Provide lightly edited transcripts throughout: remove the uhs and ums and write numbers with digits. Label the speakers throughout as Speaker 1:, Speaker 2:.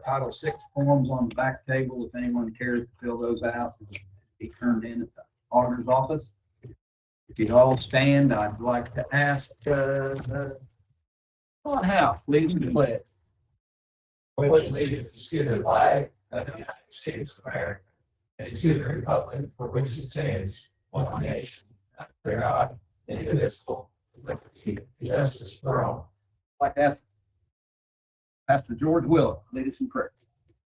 Speaker 1: Title VI forms on the back table. If anyone cares to fill those out, be turned in at the auditor's office. If you'd all stand, I'd like to ask Ron Howe, please, the pledge.
Speaker 2: Pledge allegiance to the flag of the United States of America and to the republic for which it stands, one nation, under God, indivisible, with liberty and justice for all.
Speaker 1: I'd like to ask Pastor George Willett, lead us in prayer.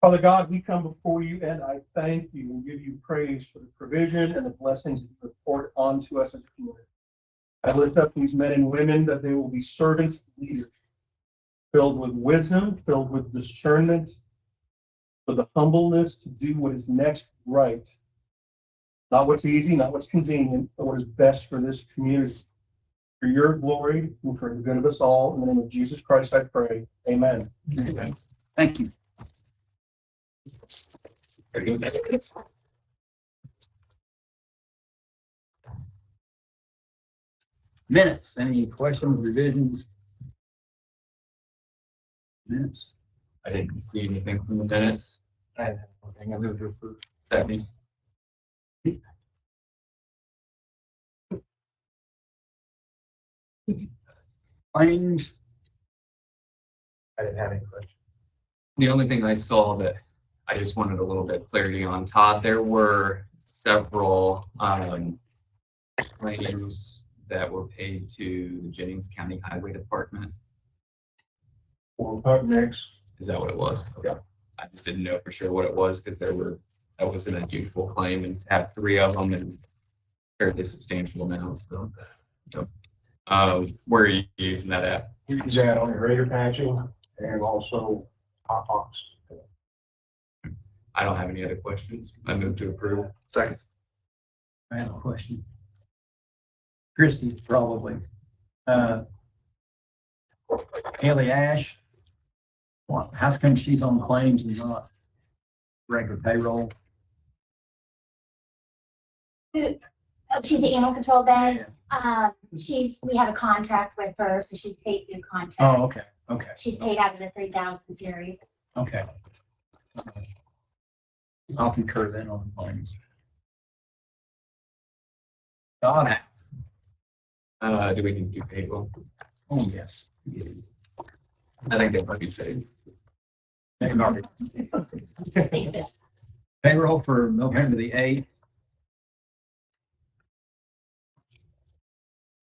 Speaker 3: Father God, we come before you and I thank you and give you praise for the provision and the blessings that you report onto us as a community. I lift up these men and women that they will be servants and leaders, filled with wisdom, filled with discernment, with the humbleness to do what is next right. Not what's easy, not what's convenient, but what is best for this community. For your glory and for the good of us all, in the name of Jesus Christ, I pray. Amen.
Speaker 1: Amen. Thank you. Minutes. Any questions, revisions? Minutes.
Speaker 4: I didn't see anything from the minutes.
Speaker 2: I have nothing. I move to approve.
Speaker 4: Second.
Speaker 1: Claims.
Speaker 2: I didn't have any questions.
Speaker 4: The only thing I saw that I just wanted a little bit clarity on, Todd, there were several claims that were paid to the Jennings County Highway Department.
Speaker 2: Up next.
Speaker 4: Is that what it was?
Speaker 2: Yeah.
Speaker 4: I just didn't know for sure what it was because that was an unusual claim and to have three of them and fairly substantial amount. So, where are you using that at?
Speaker 2: You can add on your radar patching and also hot box.
Speaker 4: I don't have any other questions. I move to approve.
Speaker 2: Second.
Speaker 1: I have a question. Christie, probably. Haley Ash. What? How come she's on claims and not regular payroll?
Speaker 5: She's the animal control vet. We have a contract with her, so she's paid through contract.
Speaker 1: Oh, okay, okay.
Speaker 5: She's paid out of the 3,000 series.
Speaker 1: Okay. I'll concur then on the claims. Donna.
Speaker 4: Do we need to do payroll?
Speaker 1: Oh, yes.
Speaker 4: I think they must be paid.
Speaker 1: Payroll for November the 8th.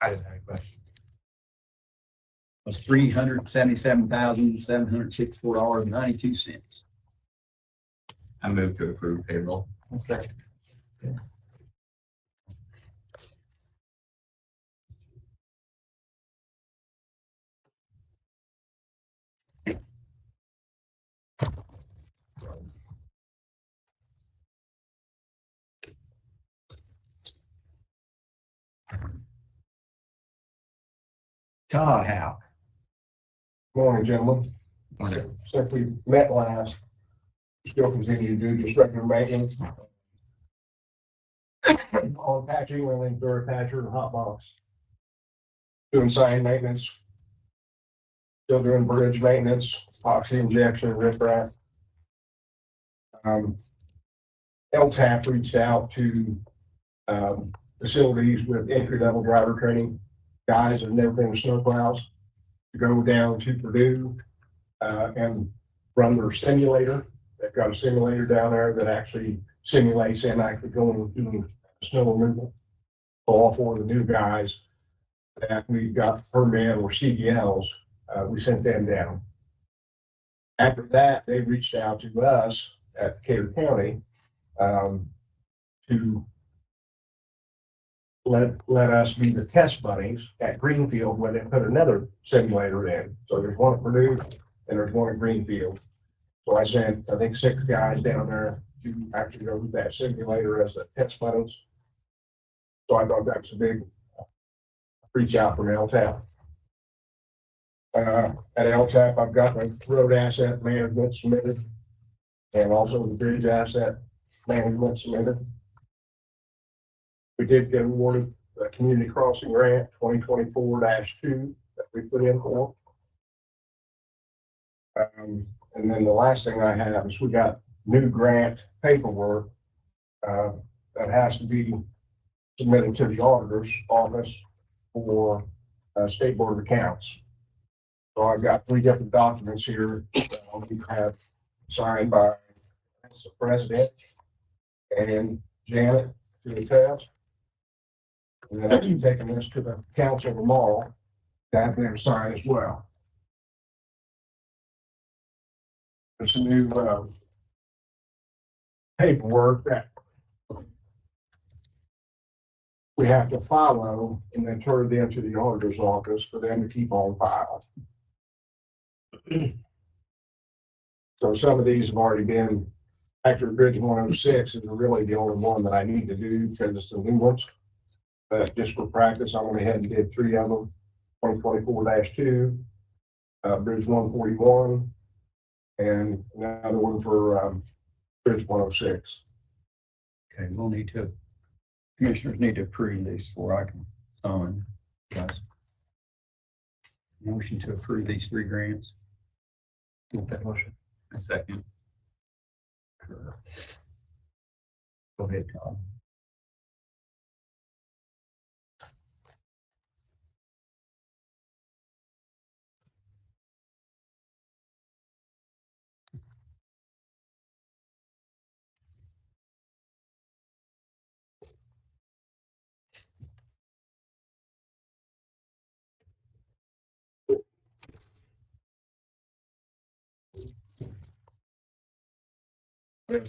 Speaker 2: I didn't have any questions.
Speaker 1: Was $377,764.92.
Speaker 4: I move to approve payroll.
Speaker 2: Second.
Speaker 1: Todd Howe.
Speaker 2: Morning, gentlemen. Since we met last, we still continue to do just regular maintenance. On patching, we're in door patcher and hot box. Doing sign maintenance. Still doing bridge maintenance, epoxy injection, riprap. LTAP reached out to facilities with entry-level driver training guys that have never been to snowplows to go down to Purdue and run their simulator. They've got a simulator down there that actually simulates them actually going and doing snow removal. So all four of the new guys that we got permit or CDLs, we sent them down. After that, they reached out to us at Decatur County to let us be the test buddies at Greenfield when they put another simulator in. So there's one at Purdue and there's one at Greenfield. So I sent, I think, 6 guys down there to actually go with that simulator as the test buddies. So I thought that was a big reach out from LTAP. At LTAP, I've got my road asset management submitted and also the bridge asset management submitted. We did get awarded the community crossing grant 2024-2 that we put in for. And then the last thing I have is we got new grant paperwork that has to be submitted to the auditor's office for State Board of Accounts. So I've got 3 different documents here that I'll need to have signed by the president and Janet to attest. And then I'll be taking this to the council tomorrow to have them sign as well. There's some new paperwork that we have to follow and then turn it into the auditor's office for them to keep on file. So some of these have already been, actually Bridge 106 is really the only one that I need to do because it's the new ones. But just for practice, I went ahead and did 3 of them, 2024-2, Bridge 141, and another one for Bridge 106.
Speaker 1: Okay, we'll need to, commissioners need to approve these before I can sign, guys. Motion to approve these 3 grants. Make that motion.
Speaker 4: A second.
Speaker 1: Go ahead, Todd.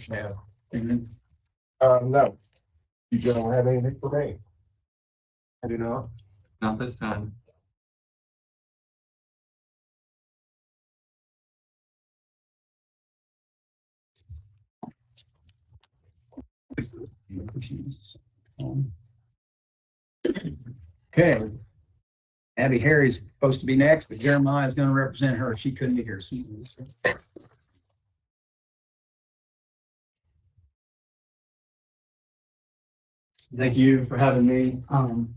Speaker 2: Now,
Speaker 1: Mhm.
Speaker 2: no, you don't have anything for me. I do not.
Speaker 4: Not this time.
Speaker 1: Okay. Abby Harry's supposed to be next, but Jeremiah is going to represent her. She couldn't be here.
Speaker 6: Thank you for having me. I'm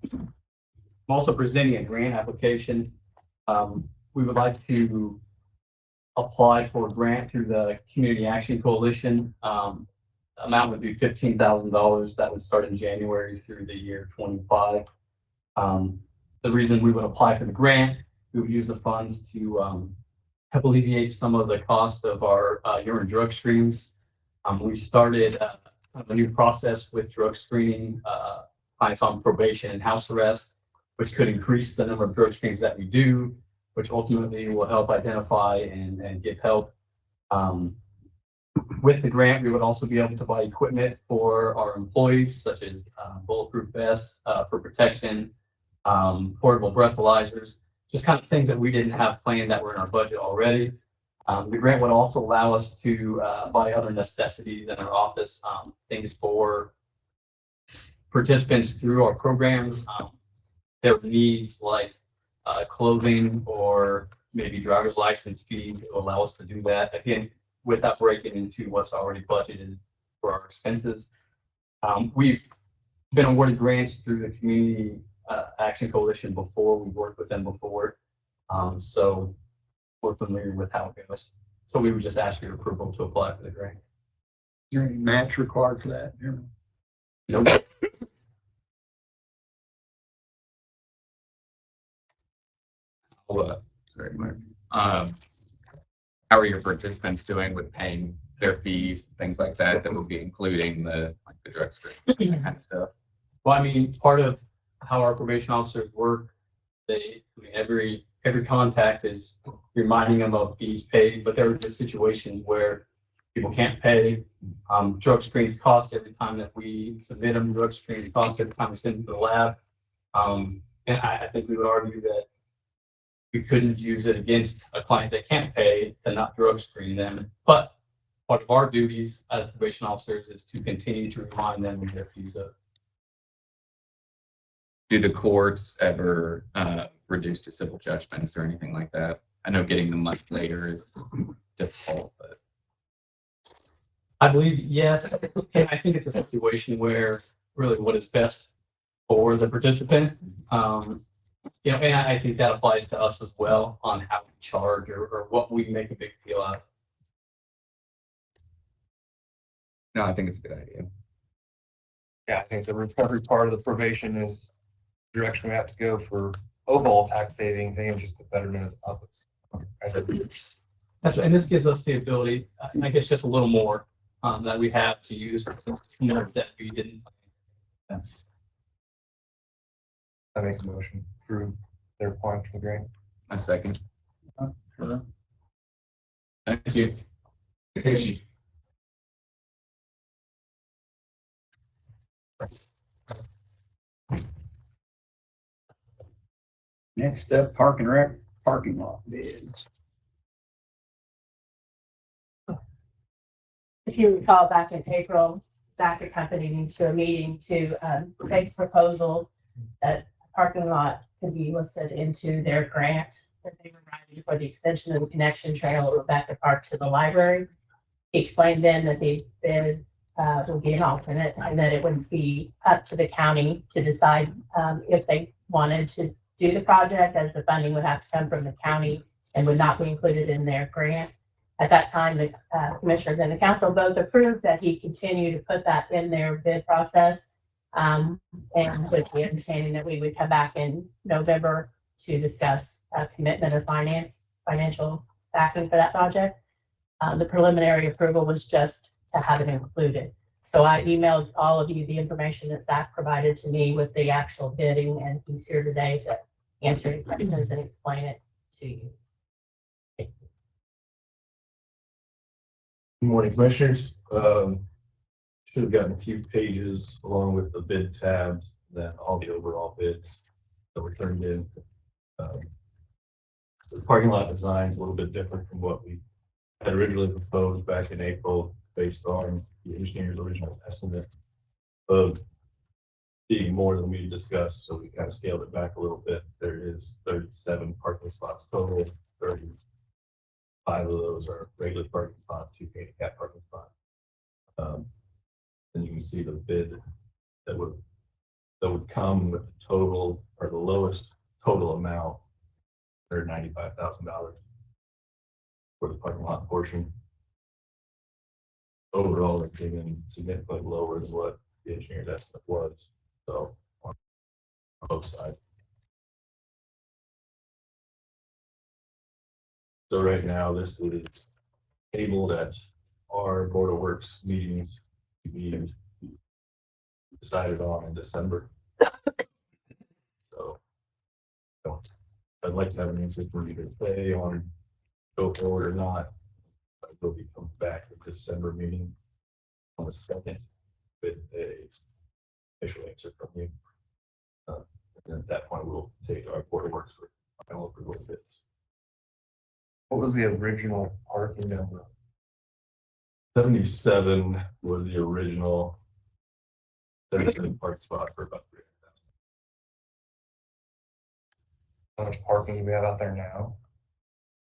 Speaker 6: also presenting a grant application. We would like to apply for a grant through the Community Action Coalition. Amount would be $15,000. That would start in January through the year 25. The reason we would apply for the grant, we would use the funds to help alleviate some of the cost of our urine drug screens. We started a new process with drug screening clients on probation and house arrest, which could increase the number of drug screens that we do, which ultimately will help identify and give help. With the grant, we would also be able to buy equipment for our employees, such as bulletproof vests for protection, portable breathalyzers, just kind of things that we didn't have planned that were in our budget already. The grant would also allow us to buy other necessities in our office, things for participants through our programs. Their needs like clothing or maybe driver's license fees will allow us to do that, again, without breaking into what's already budgeted for our expenses. We've been awarded grants through the Community Action Coalition before. We've worked with them before. So we're familiar with how it goes. So we would just ask your approval to apply for the grant.
Speaker 1: Is there any match required for that, Jeremiah?
Speaker 6: Nope.
Speaker 4: Sorry, Mark. How are your participants doing with paying their fees, things like that, that would be including the drug screen, that kind of stuff?
Speaker 6: Well, I mean, part of how our probation officers work, every contact is reminding them of fees paid, but there are just situations where people can't pay. Drug screens cost every time that we submit them. Drug screens cost every time we send them to the lab. And I think we would argue that we couldn't use it against a client that can't pay to not drug screen them. But part of our duties as probation officers is to continue to remind them of their fees up.
Speaker 4: Do the courts ever reduce to civil judgments or anything like that? I know getting them much later is difficult, but.
Speaker 6: I believe, yes. And I think it's a situation where really what is best for the participant. And I think that applies to us as well on how we charge or what we make a big deal out of.
Speaker 4: No, I think it's a good idea.
Speaker 7: Yeah, I think the recovery part of the probation is the direction we have to go for overall tax savings and just the betterment of the public.
Speaker 6: That's right. And this gives us the ability, I guess, just a little more that we have to use more that we didn't. Yes.
Speaker 7: I make a motion to approve their applying for the grant.
Speaker 4: A second.
Speaker 1: Sure.
Speaker 6: Thank you.
Speaker 1: Next up, Park and Rec parking lot bids.
Speaker 8: If you recall, back in April, Decatur County needs to a meeting to make a proposal that parking lot could be listed into their grant that they were writing for the extension of the connection trail of Decatur Park to the library. He explained then that the bid would be an alternate and that it would be up to the county to decide if they wanted to do the project, as the funding would have to come from the county and would not be included in their grant. At that time, the commissioners and the council both approved that he continue to put that in their bid process. And with the understanding that we would come back in November to discuss commitment of financial backing for that project. The preliminary approval was just to have it included. So I emailed all of you the information that Zach provided to me with the actual bidding, and he's here today to answer any questions and explain it to you.
Speaker 9: Good morning, commissioners. Should have gotten a few pages along with the bid tabs, then all the overall bids that were turned in. The parking lot design is a little bit different from what we had originally proposed back in April, based on the engineer's original estimate of being more than we discussed. So we kind of scaled it back a little bit. There is 37 parking spots total. 35 of those are regular parking spots, 2 handicap parking spots. And you can see the bid that would come with the total, or the lowest total amount, $195,000 for the parking lot portion. Overall, it came in significantly lower than what the engineer's estimate was. So on both sides. So right now, this is tabled at our Board of Works meetings to be decided on in December. So I'd like to have an answer for you today on go forward or not. I will be coming back at the December meeting on the 2nd with a official answer from you. And at that point, we'll take our Board of Works for final approval of bids.
Speaker 7: What was the original parking number?
Speaker 9: 77 was the original 77 park spot for about 300,000.
Speaker 7: How much parking do we have out there now?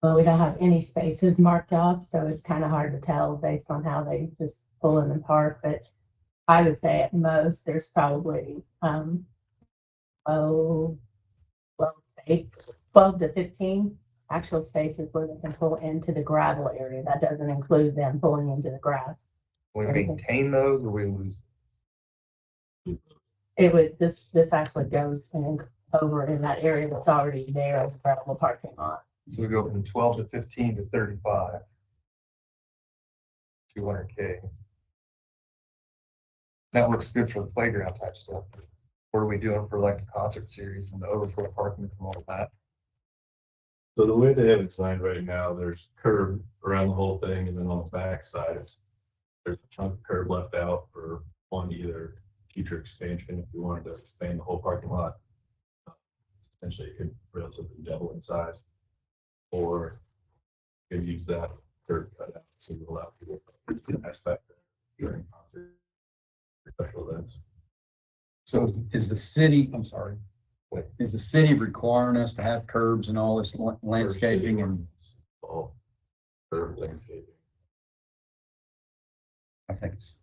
Speaker 8: Well, we don't have any spaces marked off, so it's kind of hard to tell based on how they just pull in and park. But I would say at most, there's probably 12 to 15 actual spaces where they can pull into the gravel area. That doesn't include them pulling into the grass.
Speaker 7: We maintain those or we lose?
Speaker 8: It would, this actually goes over in that area that's already there as a gravel parking lot.
Speaker 7: So we go from 12 to 15 to 35. 200K. That works good for the playground type stuff. What are we doing for like the concert series and the overflow parking from all that?
Speaker 9: So the way they have it designed right now, there's curb around the whole thing, and then on the back side, there's a chunk of curb left out for one either future expansion if we wanted to expand the whole parking lot. Essentially, it could relatively double in size, or you could use that curb cut out to allow people to aspect during concert special events.
Speaker 1: So is the city, I'm sorry, is the city requiring us to have curbs and all this landscaping and?
Speaker 9: All curb landscaping.
Speaker 1: I think it's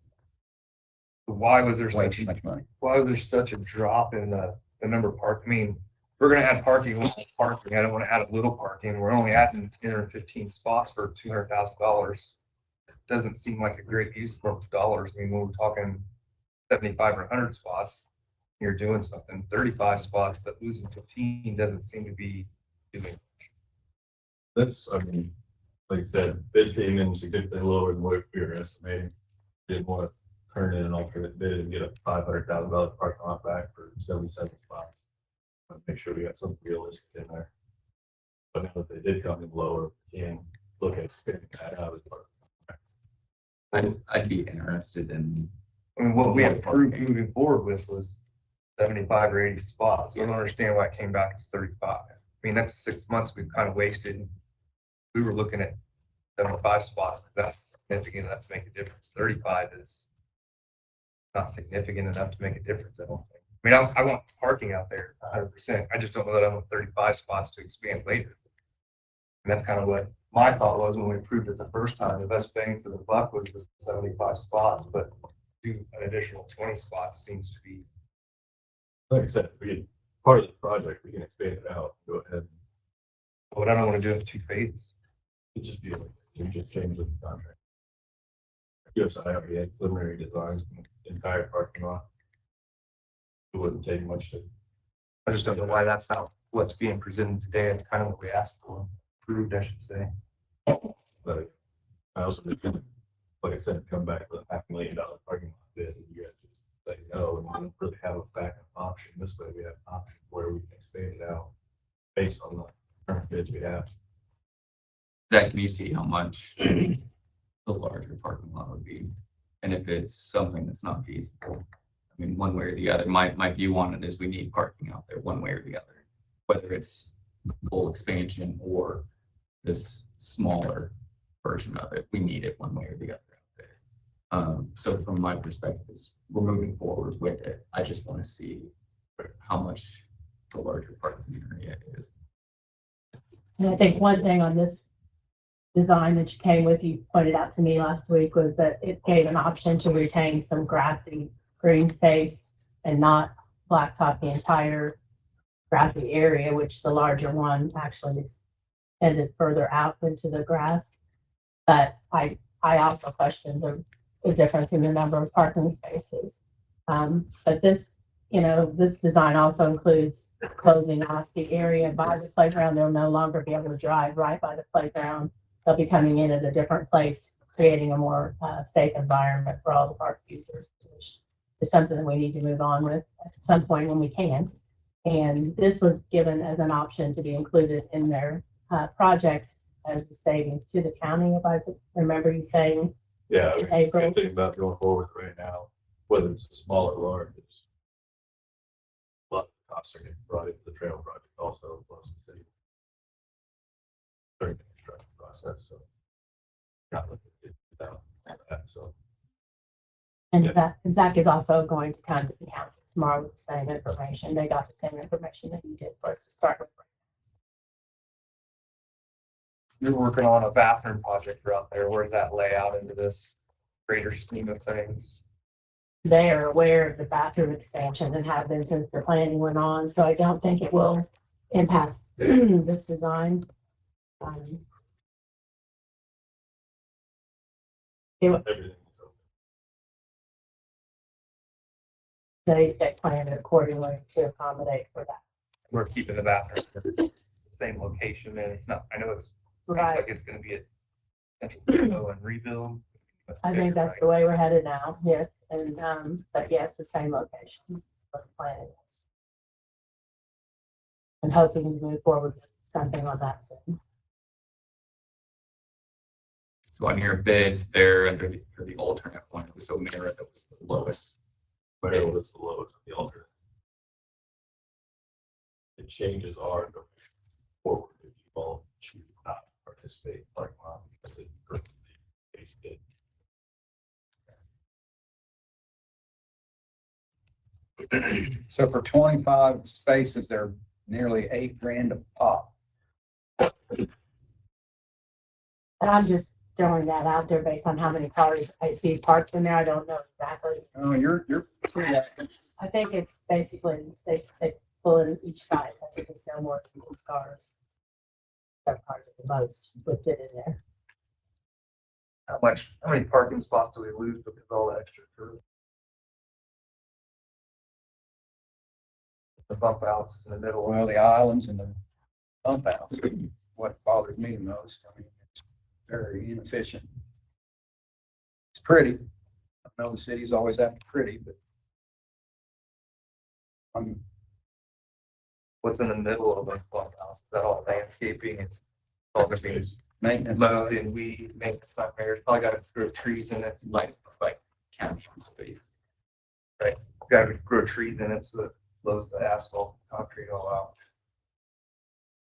Speaker 7: Why was there
Speaker 1: way
Speaker 7: such
Speaker 1: too much money.
Speaker 7: why was there such a drop in the number of park? I mean, we're gonna add parking, parking. I don't want to add a little parking. We're only adding 215 spots for $200,000. doesn't seem like a great use of dollars. I mean, when we're talking 75 or 100 spots, you're doing something. 35 spots, but losing 15 doesn't seem to be doing.
Speaker 9: That's, I mean, like I said, bids came in significantly lower than what we were estimating. Didn't want to turn in an alternate bid and get a $500,000 parking lot back for 77 spots. But make sure we got something realistic in there. But now that they did come in lower, we can look at spinning that out as part.
Speaker 4: I'd be interested in,
Speaker 7: I mean, what we had approved moving forward with was 75 or 80 spots. So I don't understand why it came back as 35. I mean, that's 6 months we've kind of wasted. We were looking at 75 spots, because that's significant enough to make a difference. 35 is not significant enough to make a difference, I don't think. I mean, I want parking out there 100%. I just don't know that I want 35 spots to expand later. And that's kind of what my thought was when we approved it the first time. The best bang for the buck was the 75 spots, but do an additional 20 spots seems to be.
Speaker 9: Like I said, we get part of the project, we can expand it out, go ahead.
Speaker 7: But I don't want to do it in 2 phases.
Speaker 9: It'd just be like, we just change the contract. USI already had preliminary designs for the entire parking lot. It wouldn't take much to.
Speaker 7: I just don't know why that's not what's being presented today. It's kind of what we asked for, approved, I should say.
Speaker 9: But I also just, like I said, come back with a $500,000 parking lot bid, and you guys just say no, and we don't really have a backup option. This way we have an option where we can expand it out based on the current bids we have.
Speaker 4: Zach, can you see how much the larger parking lot would be? And if it's something that's not feasible, I mean, one way or the other, my view on it is we need parking out there one way or the other. Whether it's full expansion or this smaller version of it, we need it one way or the other out there. So from my perspective, is we're moving forward with it. I just want to see how much the larger parking area is.
Speaker 8: And I think one thing on this design that you came with, you pointed out to me last week, was that it gave an option to retain some grassy green space and not blacktop the entire grassy area, which the larger one actually extended further out into the grass. But I also questioned the difference in the number of parking spaces. But this, this design also includes closing off the area by the playground. They'll no longer be able to drive right by the playground. They'll be coming in at a different place, creating a more safe environment for all the park users, which is something that we need to move on with at some point when we can. And this was given as an option to be included in their project as the savings to the county, if I remember you saying.
Speaker 9: Yeah,
Speaker 8: in April.
Speaker 9: good thing about going forward right now, whether it's small or large, it's a lot of costs are getting brought into the trail project also, plus the city during the construction process, so not looking at it without that, so.
Speaker 8: And
Speaker 9: Yeah.
Speaker 8: Zach is also going to come to the council tomorrow with the same information. They got the same information that you did for us to start with.
Speaker 7: You're working on a bathroom project out there. Where's that lay out into this greater scheme of things?
Speaker 8: They are aware of the bathroom expansion and have been since the planning went on, so I don't think it will impact this design.
Speaker 9: Everything is open.
Speaker 8: They planned it accordingly to accommodate for that.
Speaker 7: We're keeping the bathroom in the same location, and it's not, I know it seems
Speaker 8: Right.
Speaker 7: like it's gonna be a potential demo and rebuild.
Speaker 8: I think that's the way we're headed now, yes, and, but yes, the same location, what the plan is. And hoping to move forward with something on that soon.
Speaker 4: So on your bids, they're under for the alternate one, it was O'Meara that was the lowest.
Speaker 9: But it was the lowest of the alternate. It changes our direction forward if you all choose not to participate in parking lot because it perfectly base bid.
Speaker 1: So for 25 spaces, they're nearly $8,000 a pop.
Speaker 8: And I'm just throwing that out there based on how many cars I see parked in there. I don't know exactly.
Speaker 1: Oh, you're pretty accurate.
Speaker 8: I think it's basically, they pull in each side. I think it's no more than 6 cars. 7 cars at the most would fit in there.
Speaker 7: how many parking spots do we lose because of all the extra curb? The bump outs in the middle.
Speaker 1: Well, the islands and the bump outs, what bothers me the most. I mean, it's very inefficient. It's pretty. I know the city's always after pretty, but
Speaker 7: What's in the middle of those bump outs? Is that all landscaping and all gonna be
Speaker 1: maintenance.
Speaker 7: mowed and weed, maintenance not there? Probably got to grow trees in it.
Speaker 4: Like county space.
Speaker 7: Got to grow trees in it so that blows the asphalt, concrete all out.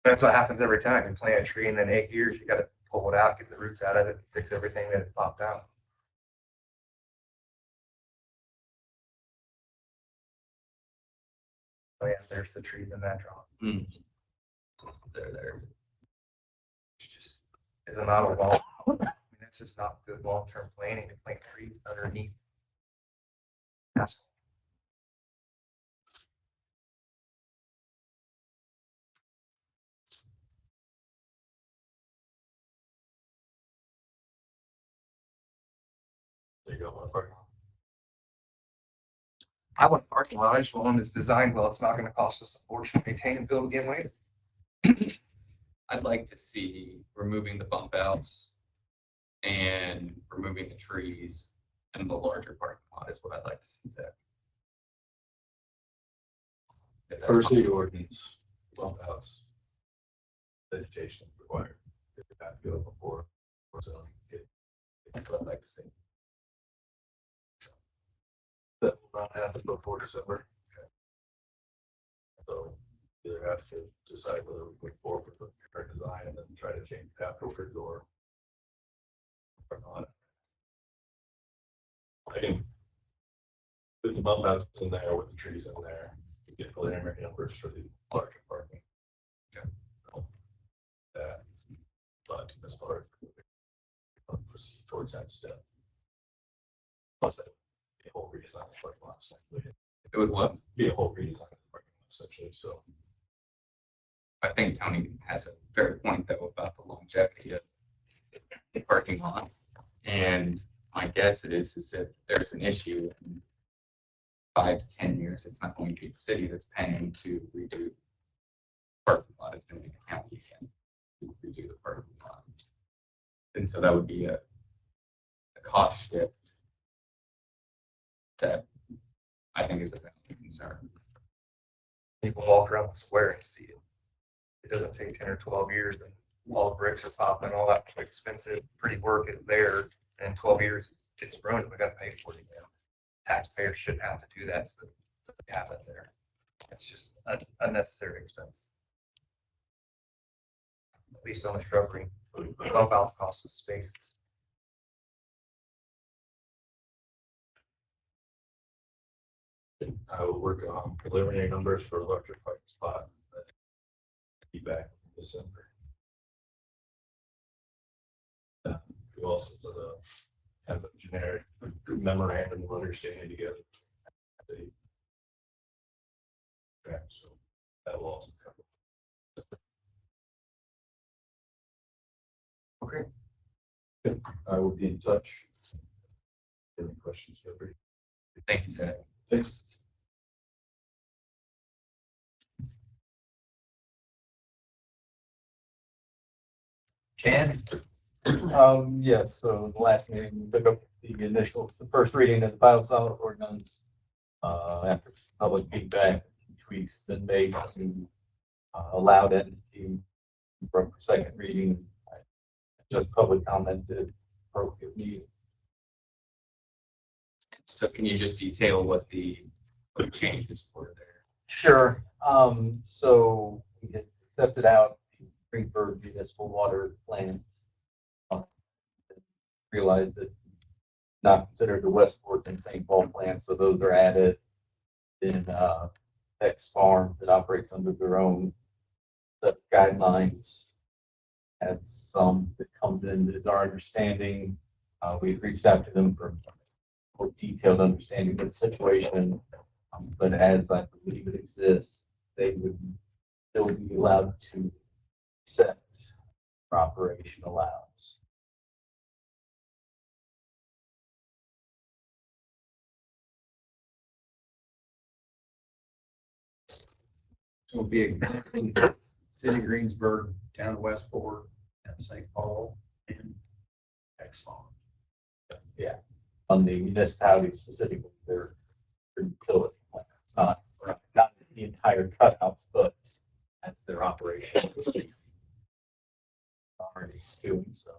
Speaker 7: That's what happens every time. You plant a tree and then 8 years, you got to pull it out, get the roots out of it, fix everything that it popped out. Oh yeah, there's the trees in that drawing.
Speaker 4: They're there.
Speaker 7: It's just, it's not a long, I mean, that's just not good long-term planning to plant trees underneath. That's
Speaker 9: There you go, my parking lot.
Speaker 7: I want a parking lot. I just want one that's designed well. It's not going to cost us a fortune to maintain and build again later.
Speaker 4: I'd like to see removing the bump outs and removing the trees and the larger parking lot is what I'd like to see, Zach. If that's
Speaker 9: Per city
Speaker 4: possible.
Speaker 9: ordinance, bump outs. Vegetation is required. If you have to go before zoning.
Speaker 4: That's what I'd like to see.
Speaker 9: That will not happen before December. So either have to decide whether we move forward with the current design and then try to change it afterwards or not. I can put the bump outs in there with the trees in there, to get preliminary numbers for the larger parking.
Speaker 4: Okay.
Speaker 9: That, but as far as proceed towards that step. Plus that be a whole redesign of the parking lot essentially.
Speaker 4: It would what?
Speaker 9: Be a whole redesign of the parking lot essentially, so.
Speaker 4: I think Tony has a fair point though about the longevity of the parking lot. And my guess is if there's an issue in 5 to 10 years, it's not going to be the city that's paying to redo the parking lot. It's going to be the county again to redo the parking lot. And so that would be a cost shift that I think is a valid concern.
Speaker 7: People walk around the square and see it. It doesn't take 10 or 12 years and all the bricks are popping, all that expensive, pretty work is there. And in 12 years, it's ruined. We got to pay for it again. Taxpayers shouldn't have to do that. So they have it there. It's just an unnecessary expense. At least on the shrubbery, bump outs cost us spaces.
Speaker 9: I will work on preliminary numbers for larger parking spot. Be back in December. We also have a generic memorandum of understanding together. Okay, so that will also cover.
Speaker 7: Okay.
Speaker 9: I will be in touch. Any questions, feel free.
Speaker 4: Thank you, Zach.
Speaker 9: Thanks.
Speaker 1: Chad?
Speaker 6: Yes, so the last meeting, we took up the first reading of the biosolid ordinance. After public feedback, tweaks been made to allow that to from second reading. Just public commented appropriate meeting.
Speaker 4: So can you just detail what the changes were there?
Speaker 6: Sure. So we had accepted out Greenberg municipal water plant. Realized that not considered the Westport and St. Paul plant, so those are added in X Farms that operates under their own set of guidelines. Has some that comes in is our understanding. We've reached out to them for more detailed understanding of the situation. But as I believe it exists, they would still be allowed to accept for operation allows.
Speaker 1: So it'll be exactly City of Greensburg, Town of Westport, and St. Paul, and Exmon.
Speaker 6: Yeah, on the municipality specifically, their utility. It's not the entire cutouts, but that's their operation. Already doing so.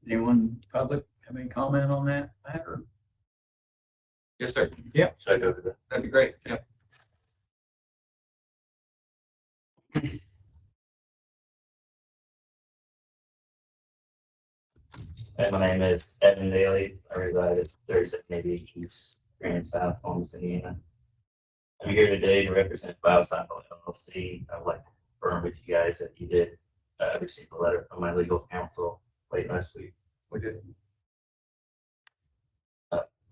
Speaker 1: Anyone public have any comment on that matter?
Speaker 4: Yes, sir.
Speaker 6: Should I go to the?
Speaker 4: That'd be great. Yeah.
Speaker 10: And my name is Evan Daly. I reside at 3680 East Grand South, Columbus, Indiana. I'm here today to represent Biocycle LLC. I'd like to confirm with you guys that you did receive a letter from my legal counsel late last week.
Speaker 1: We did.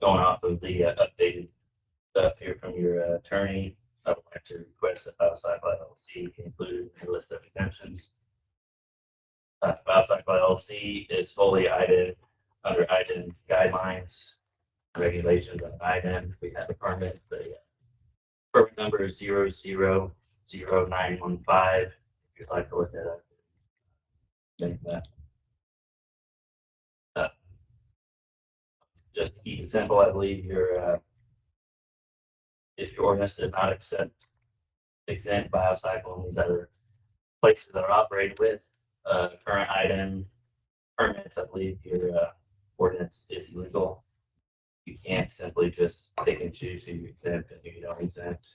Speaker 10: Going off of the updated stuff here from your attorney, I would like to request that Biocycle LLC include a list of exemptions. Biocycle LLC is fully IDEN under IDEN guidelines, regulations on IDEN. We have a permit. The permit number is 000915. If you'd like to look that up. Make that. Just to keep it simple, I believe if your ordinance does not exempt Biocycle and these other places that are operated with current item permits, I believe your ordinance is illegal. You can't simply just pick and choose who you exempt and who you don't exempt.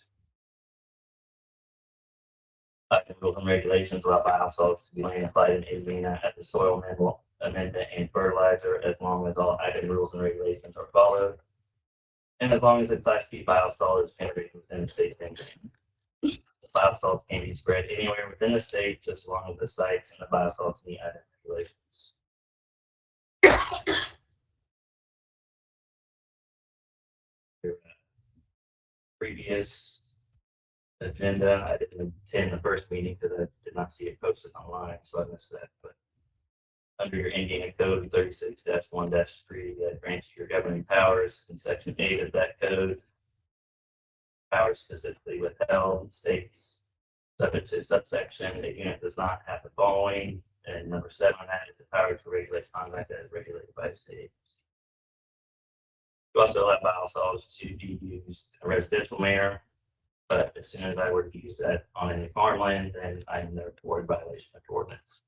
Speaker 10: Rules and regulations allow biosolids to be laying applied in a arena as a soil amendment and fertilizer, as long as all item rules and regulations are followed, and as long as the Class B biosolids generated within the state membrane. Biosolids can be spread anywhere within the state, just as long as the sites and the biosolids meet item regulations. Previous agenda, I didn't attend the first meeting because I did not see it posted online, so I missed that. But under your Indiana Code 36-1-3, that grants your governing powers in Section 8 of that code. Powers specifically withheld states subject to subsection, a unit does not have the following, and number 7 on that is the power to regulate conduct as regulated by the state. You also allow biosolids to be used in a residential manner, but as soon as I were to use that on any farmland, then I am therefore in violation of the ordinance.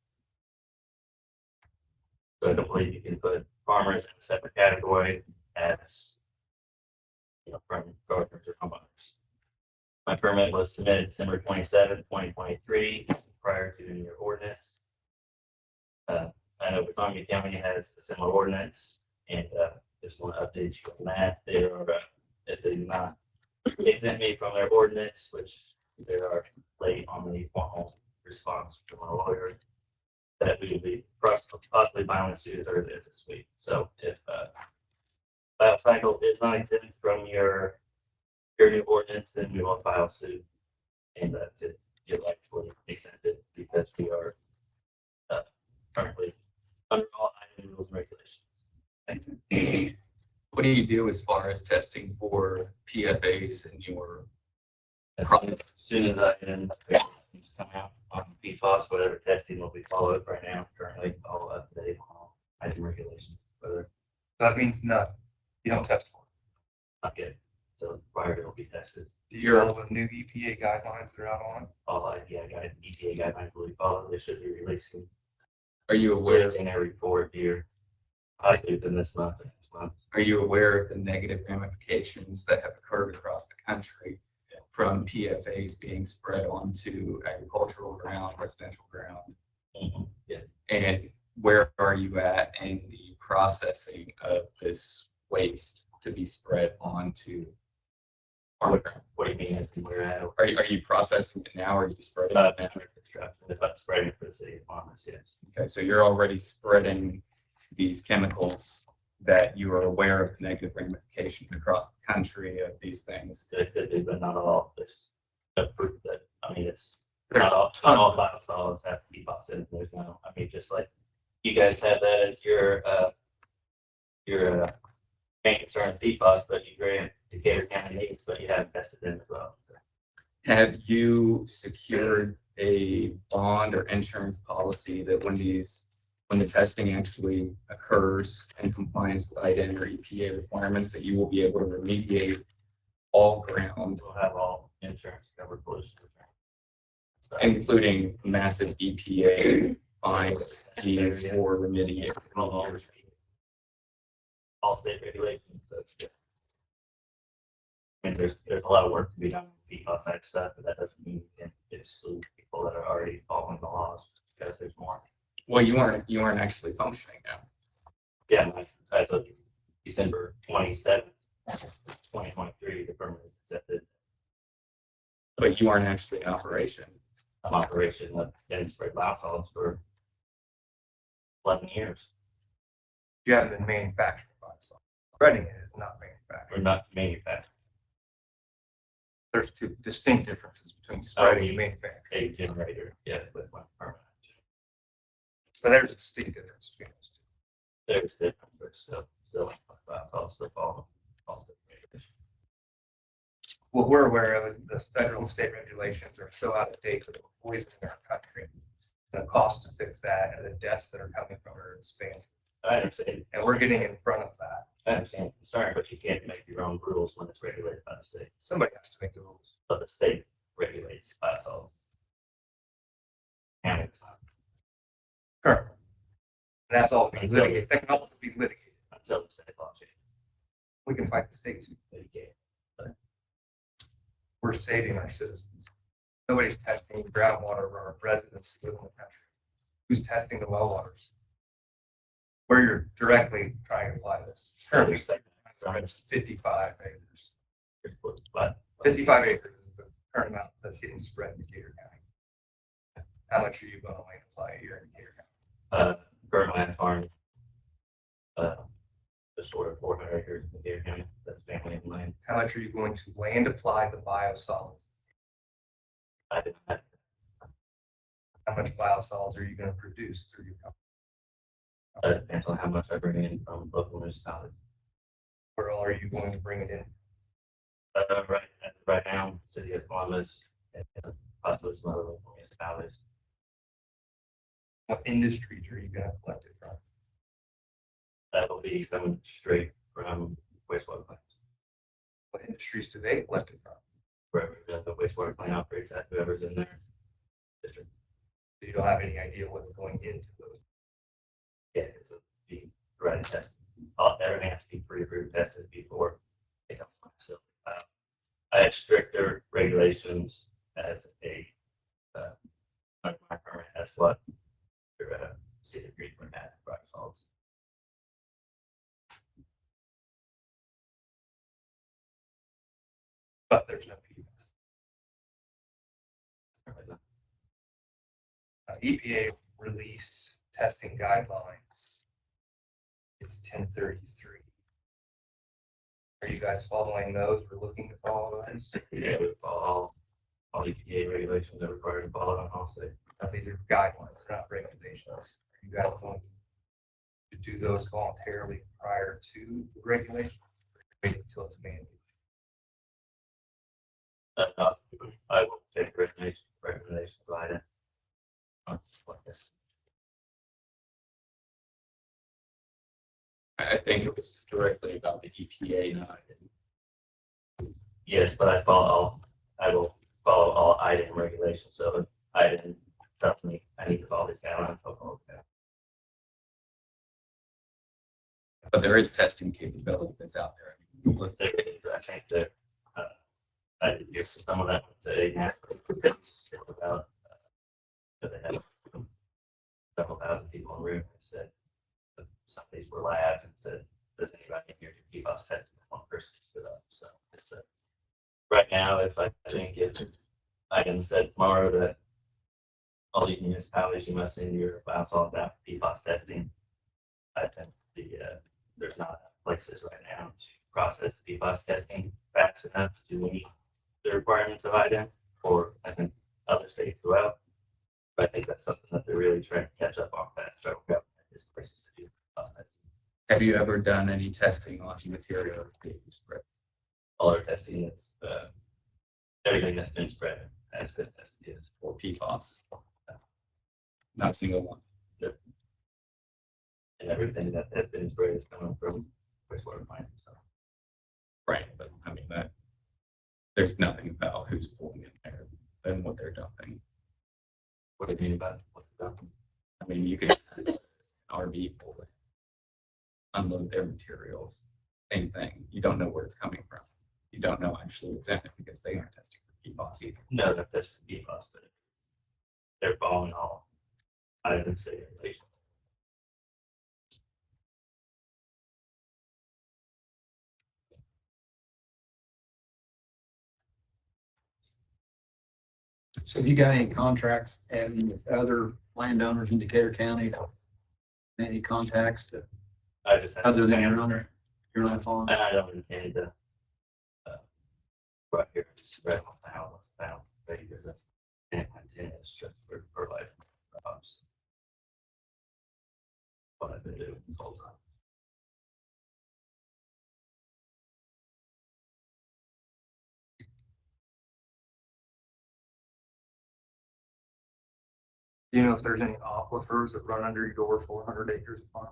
Speaker 10: So I don't believe you can put farmers in a separate category as, from gardeners or homeowners. My permit was submitted December 27, 2023, prior to your ordinance. I know Columbia County has a similar ordinance, and just want to update you on that. They are, if they do not exempt me from their ordinance, which they are late on the formal response from our lawyer, that we will be possibly filing suit as early as this week. So if Biocycle is not exempt from your new ordinance, then we will file suit and to get rightfully exempted, because we are currently under all item rules and regulations. Thank you.
Speaker 4: What do you do as far as testing for PFAs in your
Speaker 10: As soon as I can come out on PFAS, whatever testing will be followed right now, currently all up to date on item regulations, whether
Speaker 7: That means none. You don't test for it.
Speaker 10: not yet. So prior to it will be tested.
Speaker 7: Do you know the new EPA guidelines that are out on?
Speaker 10: All EPA guidelines will be followed. They should be releasing
Speaker 4: Are you aware?
Speaker 10: everything every 4 year, possibly within this month or next month.
Speaker 4: Are you aware of the negative ramifications that have occurred across the country from PFAs being spread onto agricultural ground, residential ground?
Speaker 10: Yeah.
Speaker 4: And where are you at in the processing of this waste to be spread onto farm ground?
Speaker 10: What do you mean as to where at?
Speaker 4: Are you processing it now, or are you spreading it now?
Speaker 10: Construction, if I'm spreading it for the city of farmers, yes.
Speaker 4: Okay, so you're already spreading these chemicals that you are aware of the negative ramifications across the country of these things.
Speaker 10: It could be, but not all. There's no proof that, it's
Speaker 4: There's
Speaker 10: not all biosolids have PFAS in it. There's no, just like you guys have that as your your main concern is PFAS, but you grant Decatur County needs, but you haven't tested them as well.
Speaker 4: Have you secured a bond or insurance policy that when the testing actually occurs in compliance with IDEN or EPA requirements, that you will be able to remediate all ground,
Speaker 10: We'll have all insurance covered pollution. So,
Speaker 4: including massive EPA fines, fees for remediation?
Speaker 10: all state regulations. So, yeah. I mean, there's a lot of work to be done with PFAS type stuff, but that doesn't mean you can exclude people that are already following the laws because there's more.
Speaker 4: Well, you aren't actually functioning now.
Speaker 10: Yeah, as of December 27th, 2023, the permit is accepted.
Speaker 4: But you aren't actually in operation.
Speaker 10: Of operation of dense spread biosolids for 11 years.
Speaker 7: You haven't been manufacturing biosolids. Spreading it is not manufacturing.
Speaker 10: We're not manufacturing
Speaker 7: There's two distinct differences between spreading and manufacturing.
Speaker 10: a generator yet with one permit.
Speaker 7: So there's a distinct difference between those two.
Speaker 10: There's different, but still biosolids still follow state regulations.
Speaker 7: What we're aware of is the federal and state regulations are so out of date with the poison in our country. The cost to fix that and the deaths that are coming from it are expensive.
Speaker 10: I understand.
Speaker 7: And we're getting in front of that.
Speaker 10: I understand the concern, but you can't make your own rules when it's regulated by the state.
Speaker 7: Somebody has to make the rules.
Speaker 10: But the state regulates biosolids. And it's not
Speaker 7: Currently. And that's all being litigated. That can also be litigated.
Speaker 10: until the state law changes.
Speaker 7: We can fight the state too.
Speaker 10: Litigate.
Speaker 7: We're saving our citizens. Nobody's testing groundwater of our residents who live in the country. Who's testing the well waters? Where you're directly trying to apply this. Currently, it's 55 acres.
Speaker 10: But
Speaker 7: 55 acres is the current amount that's getting spread in Decatur County. How much are you going to land apply here in Decatur County?
Speaker 10: current land farm, just sort of 400 acres in Decatur County, that's family and land.
Speaker 7: How much are you going to land apply the biosolids?
Speaker 10: I didn't have,
Speaker 7: How much biosolids are you going to produce through your company?
Speaker 10: depends on how much I bring in from local municipalities.
Speaker 7: Where all are you going to bring it in?
Speaker 10: Right now, city of Columbus and possibly some other local municipalities.
Speaker 7: What industries are you going to collect it from?
Speaker 10: That will be coming straight from wastewater plants.
Speaker 7: What industries do they collect it from?
Speaker 10: Wherever the wastewater plant operates at, whoever's in their district.
Speaker 7: So you don't have any idea what's going into those.
Speaker 10: Yeah, it's a be ready test. Everything has to be pre-approved tested before it comes to my facility. I have stricter regulations as a under my permit as what your city of Greenwood has for biosolids.
Speaker 7: But there's no PFAS. EPA released testing guidelines. It's 1033. Are you guys following those? We're looking to follow those.
Speaker 10: Yeah, we follow all EPA regulations that are required to follow on all state.
Speaker 7: Now, these are guidelines, they're not regulations. Are you guys going to do those voluntarily prior to the regulation? Wait until it's mandated.
Speaker 10: I will take recommendations by it. Like this.
Speaker 4: I think it was directly about the EPA, not.
Speaker 10: Yes, but I will follow all IDEN regulations. So if IDEN tells me I need to follow these guidelines, I'll follow them.
Speaker 4: But there is testing capability that's out there.
Speaker 10: I think that I did give some of that to it's about they had several thousand people in the room. I said some of these were labs and said, does anybody here keep us testing? One person stood up. So it's a right now, if I think if I can said tomorrow that all these municipalities, you must send your biosolids out for PFAS testing. I think there's not enough places right now to process the PFAS testing fast enough to meet the requirements of IDEN, or I think other states throughout. But I think that's something that they're really trying to catch up on fast. Federal government is places to do PFAS testing.
Speaker 4: Have you ever done any testing on material that you spread?
Speaker 10: All our testing is, everything that's been spread has been tested is
Speaker 4: Or PFAS? Not a single one.
Speaker 10: and everything that has been spread is coming from wastewater plant, so.
Speaker 4: Right, but I mean that, there's nothing about who's pulling in there and what they're dumping.
Speaker 10: What do you mean about what the
Speaker 4: I mean, you could RV pull it, unload their materials, same thing. You don't know where it's coming from. You don't know actually what's in it because they aren't testing for PFAS either.
Speaker 10: No, that that's PFAS, but they're following all items and regulations.
Speaker 1: So have you got any contracts and with other landowners in Decatur County? Any contacts to,
Speaker 10: I just.
Speaker 1: other than your owner? You're not following?
Speaker 10: And I don't intend to, go out here and spread my house down, because that's, and my intent is just for fertilizer crops. What I've been doing this whole time.
Speaker 7: Do you know if there's any aquifers that run under your 400 acres of farm?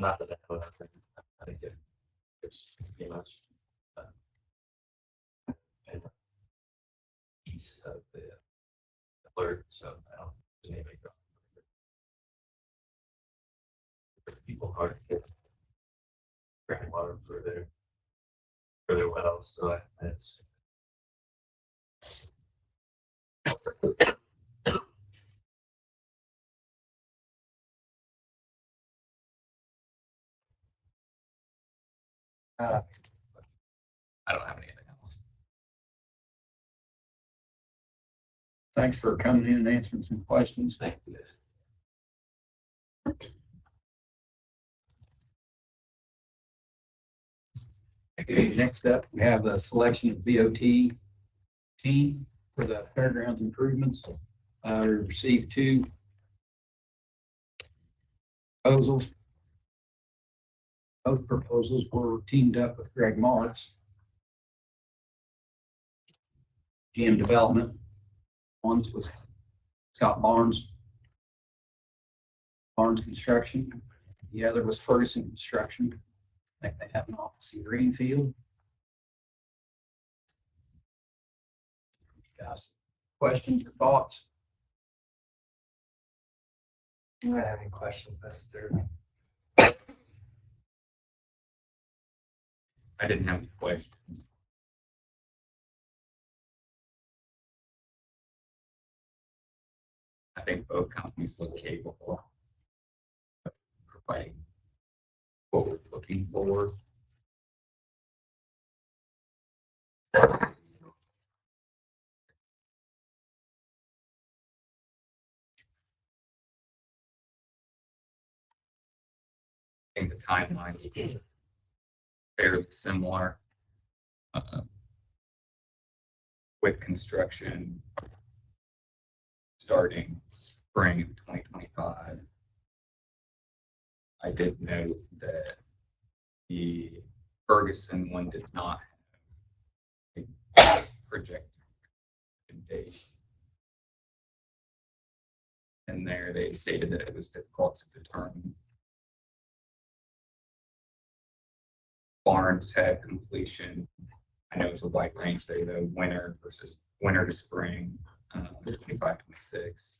Speaker 10: Not that I know of. I think it's pretty much, and east of the alert, so I don't, there's any big problem. People hard to get drinking water for their wells, so it's.
Speaker 4: I don't have anything else.
Speaker 1: Thanks for coming in and answering some questions.
Speaker 10: Thank you guys.
Speaker 1: Okay, next up, we have a selection of VOT team for the fairgrounds improvements. We received 2 proposals. Both proposals were teamed up with Greg Marks, GM Development. One's was Scott Barnes Construction. The other was Ferguson Construction. I think they have an office in Greenfield. Guys, questions or thoughts?
Speaker 7: Do you have any questions necessarily?
Speaker 4: I didn't have any questions. I think both companies look capable of providing what we're looking for. I think the timeline is fairly similar. With construction starting spring of 2025. I did note that the Ferguson one did not have a projected date. And there they stated that it was difficult to determine. Barnes had completion. I know it's a wide range there, though, winter to spring, 25, 26.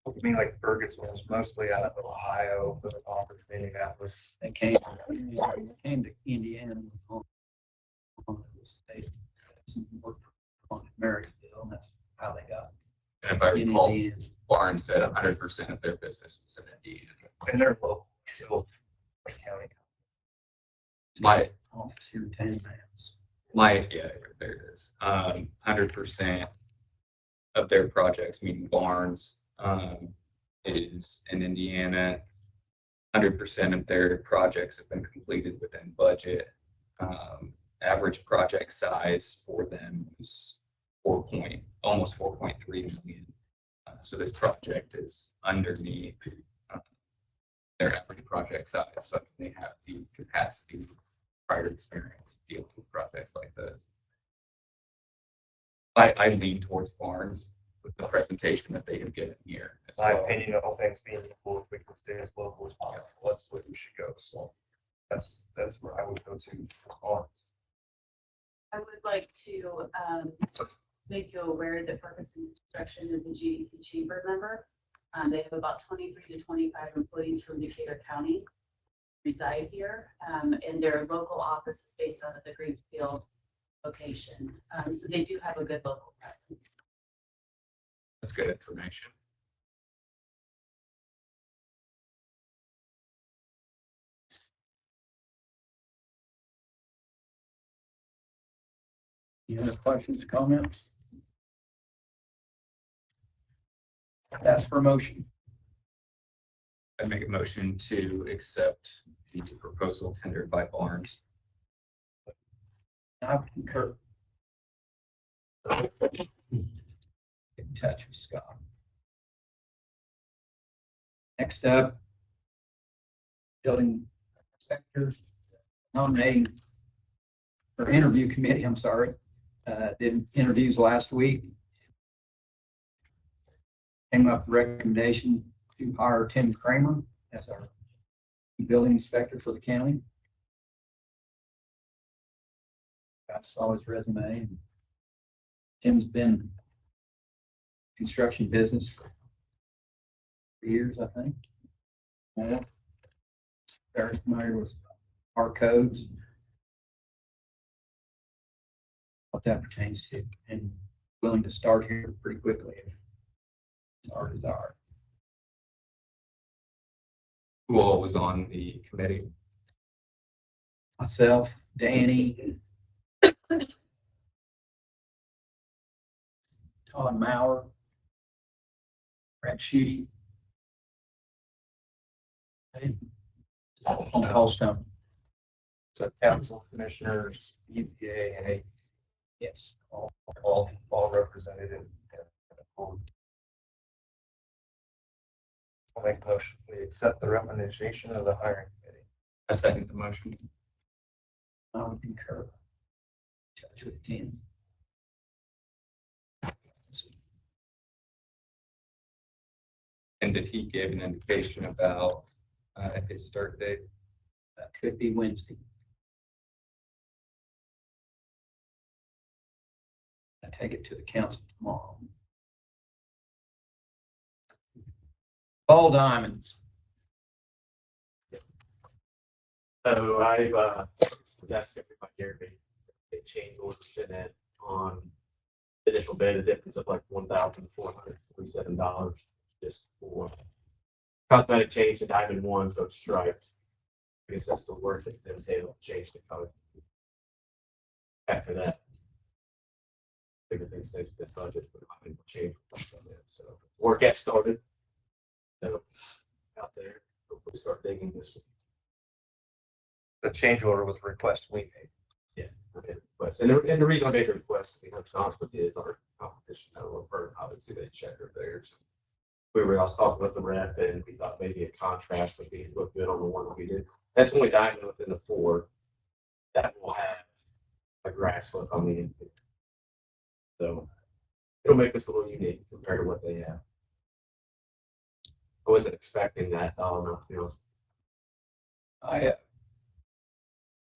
Speaker 7: I mean, like Ferguson was mostly out of Ohio, but offered in Indianapolis.
Speaker 1: They came to Indiana on the state. Some work on Marysville, and that's how they got
Speaker 4: And if I
Speaker 1: in
Speaker 4: recall,
Speaker 1: Indiana.
Speaker 4: Barnes said 100% of their business was in Indiana.
Speaker 7: And they're local, still county.
Speaker 4: My,
Speaker 1: Office here, 10 miles.
Speaker 4: yeah, there it is. 100% of their projects, meaning Barnes, is in Indiana. 100% of their projects have been completed within budget. Average project size for them is almost 4.3 million. So this project is underneath their average project size. So they have the capacity, prior experience dealing with projects like this. I lean towards Barnes with the presentation that they have given here. as
Speaker 7: My
Speaker 4: well.
Speaker 7: opinion, all things being equal, if we can stay as local as possible, that's where we should go. So that's where I would go to.
Speaker 11: I would like to make you aware that Ferguson Construction is a GDC chamber member. They have about 23 to 25 employees from Decatur County reside here, and their local office is based out of the Greenfield location. So they do have a good local presence.
Speaker 4: That's good information.
Speaker 1: Any other questions, comments? That's for motion.
Speaker 4: I make a motion to accept the proposal tendered by Barnes.
Speaker 1: I would concur. Get in touch with Scott. Next up, building inspector nominating or interview committee, I'm sorry. Did interviews last week. Came up with the recommendation to hire Tim Kramer as our building inspector for the county. I saw his resume. Tim's been in construction business for years, I think. Yeah. Very familiar with our codes, what that pertains to, and willing to start here pretty quickly if it's our desire.
Speaker 4: Who all was on the committee?
Speaker 1: Myself, Danny, Todd Maurer, Brad Schutte, and Holstone.
Speaker 7: So council, commissioners, EZA, and
Speaker 1: Yes.
Speaker 7: all represented in the board. I'll make a motion. We accept the recommendation of the hiring committee.
Speaker 4: I second the motion.
Speaker 1: I would concur. Touch with Tim.
Speaker 4: And did he give an indication about his start date?
Speaker 1: That could be Wednesday. I take it to the council tomorrow. Ball diamonds.
Speaker 12: So I've, asked everybody here, they change orders in it on the initial bid, a difference of like $1,447 just for cosmetic change to diamond one, so it's striped. I guess that's the work that they'll change the color. After that, bigger things stay with the budget, but I think we'll change. So work gets started. So out there, hopefully start digging this week.
Speaker 7: The change order was a request we made.
Speaker 12: Yeah, okay, request. And the reason I made the request, to be honest with you, is our competition, obviously they checked their theirs. We were also talking with the rep and we thought maybe a contrast would be look good on the one that we did. That's only diamond within the four that will have a grass look on the end. So it'll make this a little unique compared to what they have. I wasn't expecting that, to be honest.
Speaker 1: I,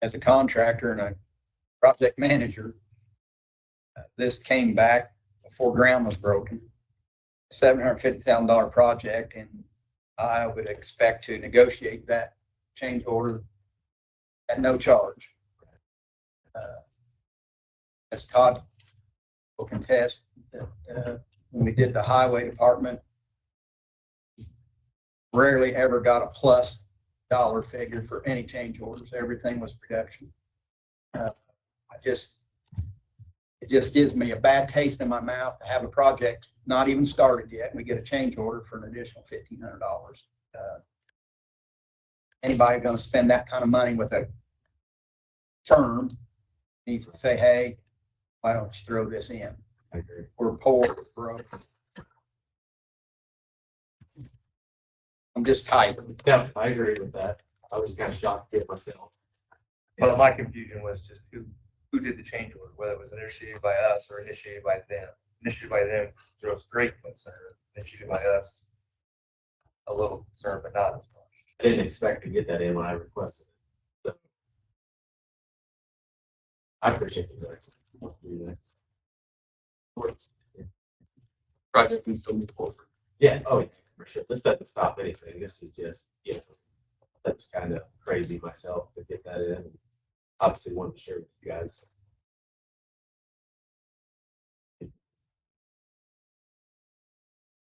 Speaker 1: as a contractor and a project manager, this came back before ground was broken. $750,000 project, and I would expect to negotiate that change order at no charge. As Todd will contest, that when we did the highway department, rarely ever got a plus dollar figure for any change orders. Everything was reduction. It just gives me a bad taste in my mouth to have a project not even started yet, and we get a change order for an additional $1,500. Anybody going to spend that kind of money with a firm needs to say, hey, why don't you throw this in?
Speaker 12: I agree.
Speaker 1: We're poor, we're broke. I'm just tight.
Speaker 12: Yeah, I agree with that. I was kind of shocked to get myself.
Speaker 7: But my confusion was just who did the change order, whether it was initiated by us or initiated by them. Initiated by them throws great concern. Initiated by us, a little concern, but not as much.
Speaker 12: I didn't expect to get that in when I requested it. So I appreciate you.
Speaker 4: Project can still move forward.
Speaker 12: Yeah, oh, yeah, for sure. This doesn't stop anything. This is just, that was kind of crazy myself to get that in. Obviously wanted to share with you guys.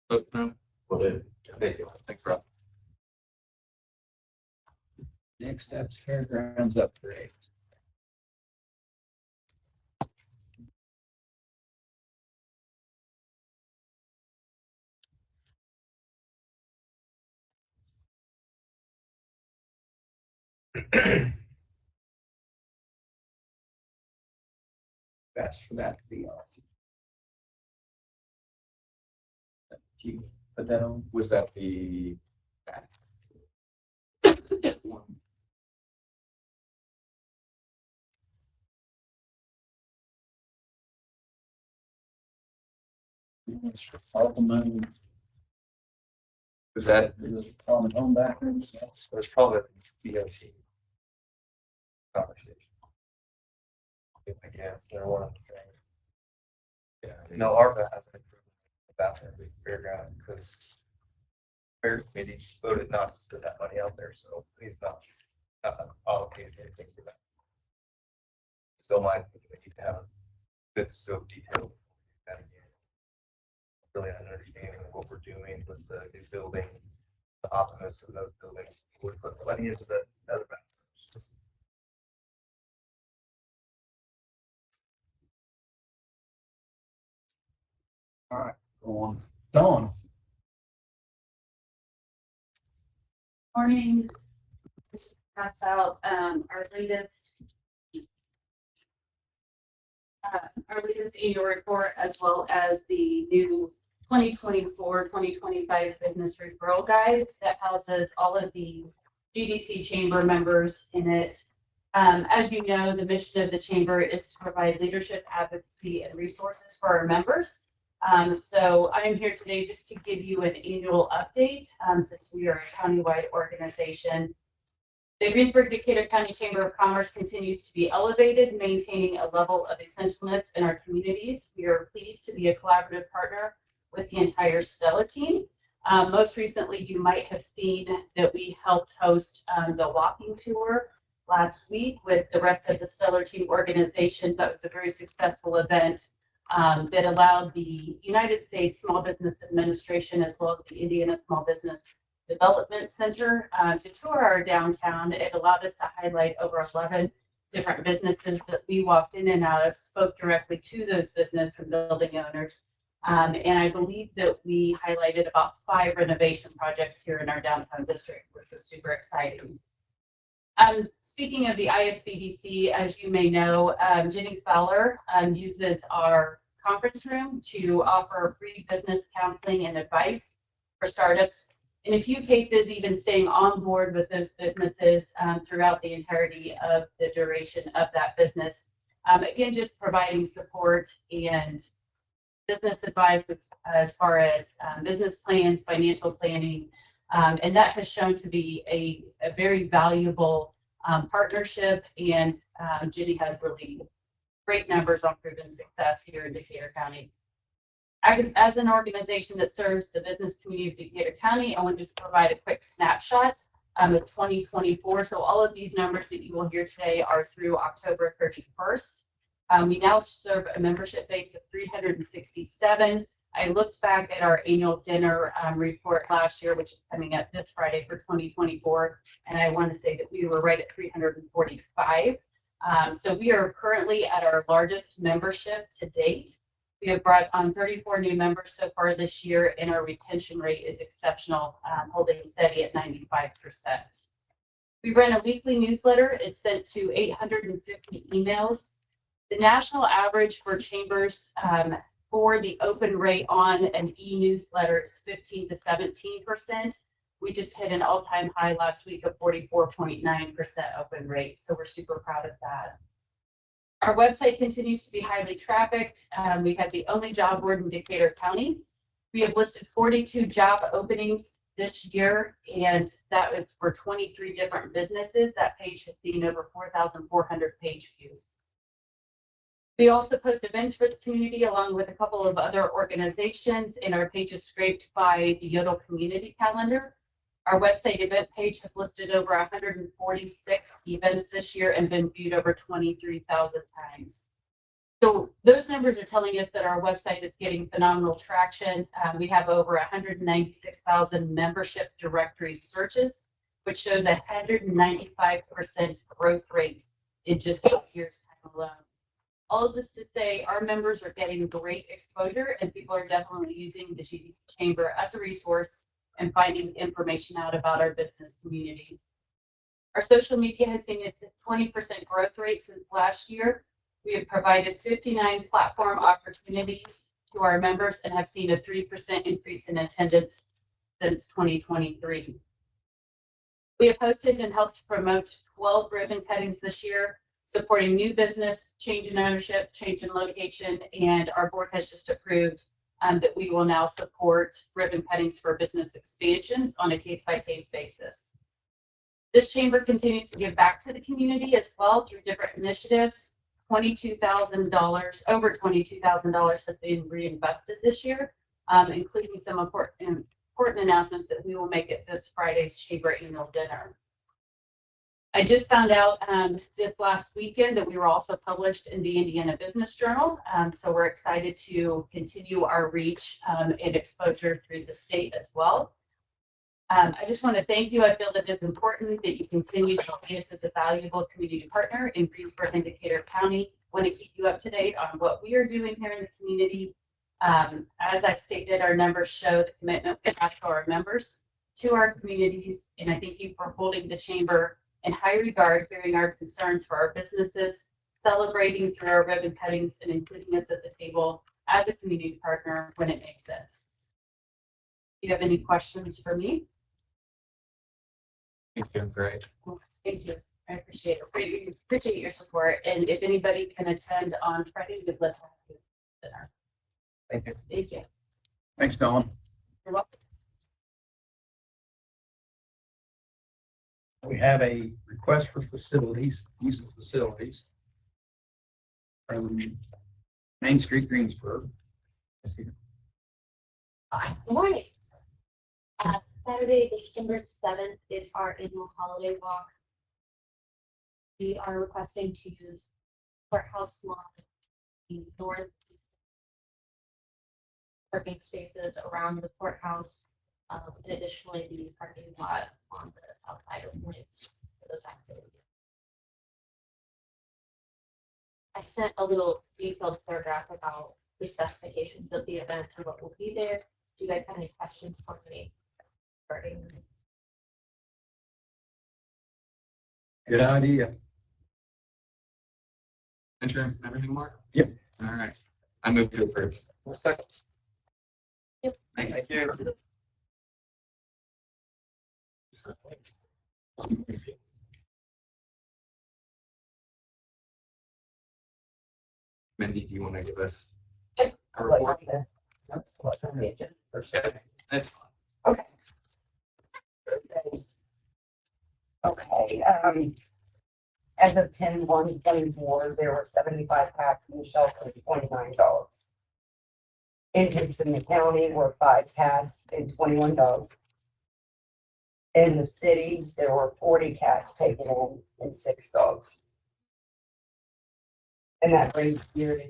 Speaker 4: So, no,
Speaker 12: Well,
Speaker 4: thank you. Thanks, Rob.
Speaker 1: Next step's fairgrounds upgrade. Best for that to be on. Did you put that on?
Speaker 4: Was that the?
Speaker 1: All the money
Speaker 4: Was that?
Speaker 1: is on the home bathrooms.
Speaker 7: So it's probably the DOT conversation. I guess they're one of the same. Yeah, no, ARPA has an improvement about the fairground because fair committee voted not to put that money out there, so he's not allocated anything for that. Still might we need to have a good scope detail. That again, really an understanding of what we're doing with the new building, the optimists of those buildings. We put money into the other bathrooms.
Speaker 1: All right, go on. Dawn.
Speaker 11: Morning. Passed out our latest annual report, as well as the new 2024-2025 business referral guide that houses all of the GDC chamber members in it. As you know, the mission of the chamber is to provide leadership, advocacy, and resources for our members. So I am here today just to give you an annual update, since we are a countywide organization. The Greensburg-Decatur County Chamber of Commerce continues to be elevated, maintaining a level of essentialness in our communities. We are pleased to be a collaborative partner with the entire Stellar team. Most recently, you might have seen that we helped host the walking tour last week with the rest of the Stellar team organization. That was a very successful event that allowed the United States Small Business Administration, as well as the Indiana Small Business Development Center, to tour our downtown. It allowed us to highlight over 11 different businesses that we walked in and out of, spoke directly to those business and building owners. And I believe that we highlighted about 5 renovation projects here in our downtown district, which was super exciting. Speaking of the ISBDC, as you may know, Jenny Fowler uses our conference room to offer free business counseling and advice for startups. In a few cases, even staying on board with those businesses throughout the entirety of the duration of that business. Again, just providing support and business advice as far as business plans, financial planning, and that has shown to be a very valuable partnership, and Jenny has really great numbers on proven success here in Decatur County. As an organization that serves the business community of Decatur County, I want to provide a quick snapshot of 2024. So all of these numbers that you will hear today are through October 31st. We now serve a membership base of 367. I looked back at our annual dinner report last year, which is coming up this Friday for 2024, and I want to say that we were right at 345. So we are currently at our largest membership to date. We have brought on 34 new members so far this year, and our retention rate is exceptional, holding steady at 95%. We run a weekly newsletter. It's sent to 850 emails. The national average for chambers for the open rate on an e-newsletter is 15 to 17%. We just hit an all-time high last week of 44.9% open rate, so we're super proud of that. Our website continues to be highly trafficked. We have the only job board in Decatur County. We have listed 42 job openings this year, and that was for 23 different businesses. That page has seen over 4,400 page views. We also post events for the community along with a couple of other organizations, and our page is scraped by the Yodel Community Calendar. Our website event page has listed over 146 events this year and been viewed over 23,000 times. So those numbers are telling us that our website is getting phenomenal traction. We have over 196,000 membership directory searches, which shows a 195% growth rate in just 2 years' time alone. All of this to say our members are getting great exposure, and people are definitely using the GDC Chamber as a resource and finding information out about our business community. Our social media has seen its 20% growth rate since last year. We have provided 59 platform opportunities to our members and have seen a 3% increase in attendance since 2023. We have hosted and helped promote 12 ribbon cuttings this year, supporting new business, change in ownership, change in location, and our board has just approved that we will now support ribbon cuttings for business expansions on a case-by-case basis. This chamber continues to give back to the community as well through different initiatives. $22,000, over $22,000 has been reinvested this year, including some important announcements that we will make at this Friday's chamber annual dinner. I just found out this last weekend that we were also published in the Indiana Business Journal. So we're excited to continue our reach and exposure through the state as well. I just want to thank you. I feel that it's important that you continue to see us as a valuable community partner in Greensburg and Decatur County. I want to keep you up to date on what we are doing here in the community. As I've stated, our numbers show the commitment we have to our members, to our communities, and I thank you for holding the chamber in high regard, hearing our concerns for our businesses, celebrating through our ribbon cuttings, and including us at the table as a community partner when it makes sense. Do you have any questions for me?
Speaker 4: You're doing great.
Speaker 11: Thank you. I appreciate it. I appreciate your support. And if anybody can attend on Friday, we'd love to have you at dinner.
Speaker 1: Thank you.
Speaker 11: Thank you.
Speaker 1: Thanks, Dawn.
Speaker 11: You're welcome.
Speaker 1: We have a request for facilities, use of facilities from Main Street, Greensburg.
Speaker 13: Good morning. Saturday, December 7th is our annual holiday walk. We are requesting to use courthouse lawn, the north parking spaces around the courthouse, and additionally the parking lot on the south side of Links for those activities. I sent a little detailed paragraph about the specifications of the event and what will be there. Do you guys have any questions for me?
Speaker 1: Good idea.
Speaker 4: Insurance and everything, Mark?
Speaker 1: Yep.
Speaker 4: All right. I move to approve.
Speaker 1: Second.
Speaker 13: Yep.
Speaker 4: Thanks.
Speaker 1: Thank you.
Speaker 4: Mindy, do you want to give us
Speaker 14: a report?
Speaker 4: That's fine.
Speaker 14: Okay. Okay, as of 10/1/24, there were 75 cats in the shelter and 29 dogs. Injuries in the county were 5 cats and 21 dogs. In the city, there were 40 cats taken in and 6 dogs. And that brings year to date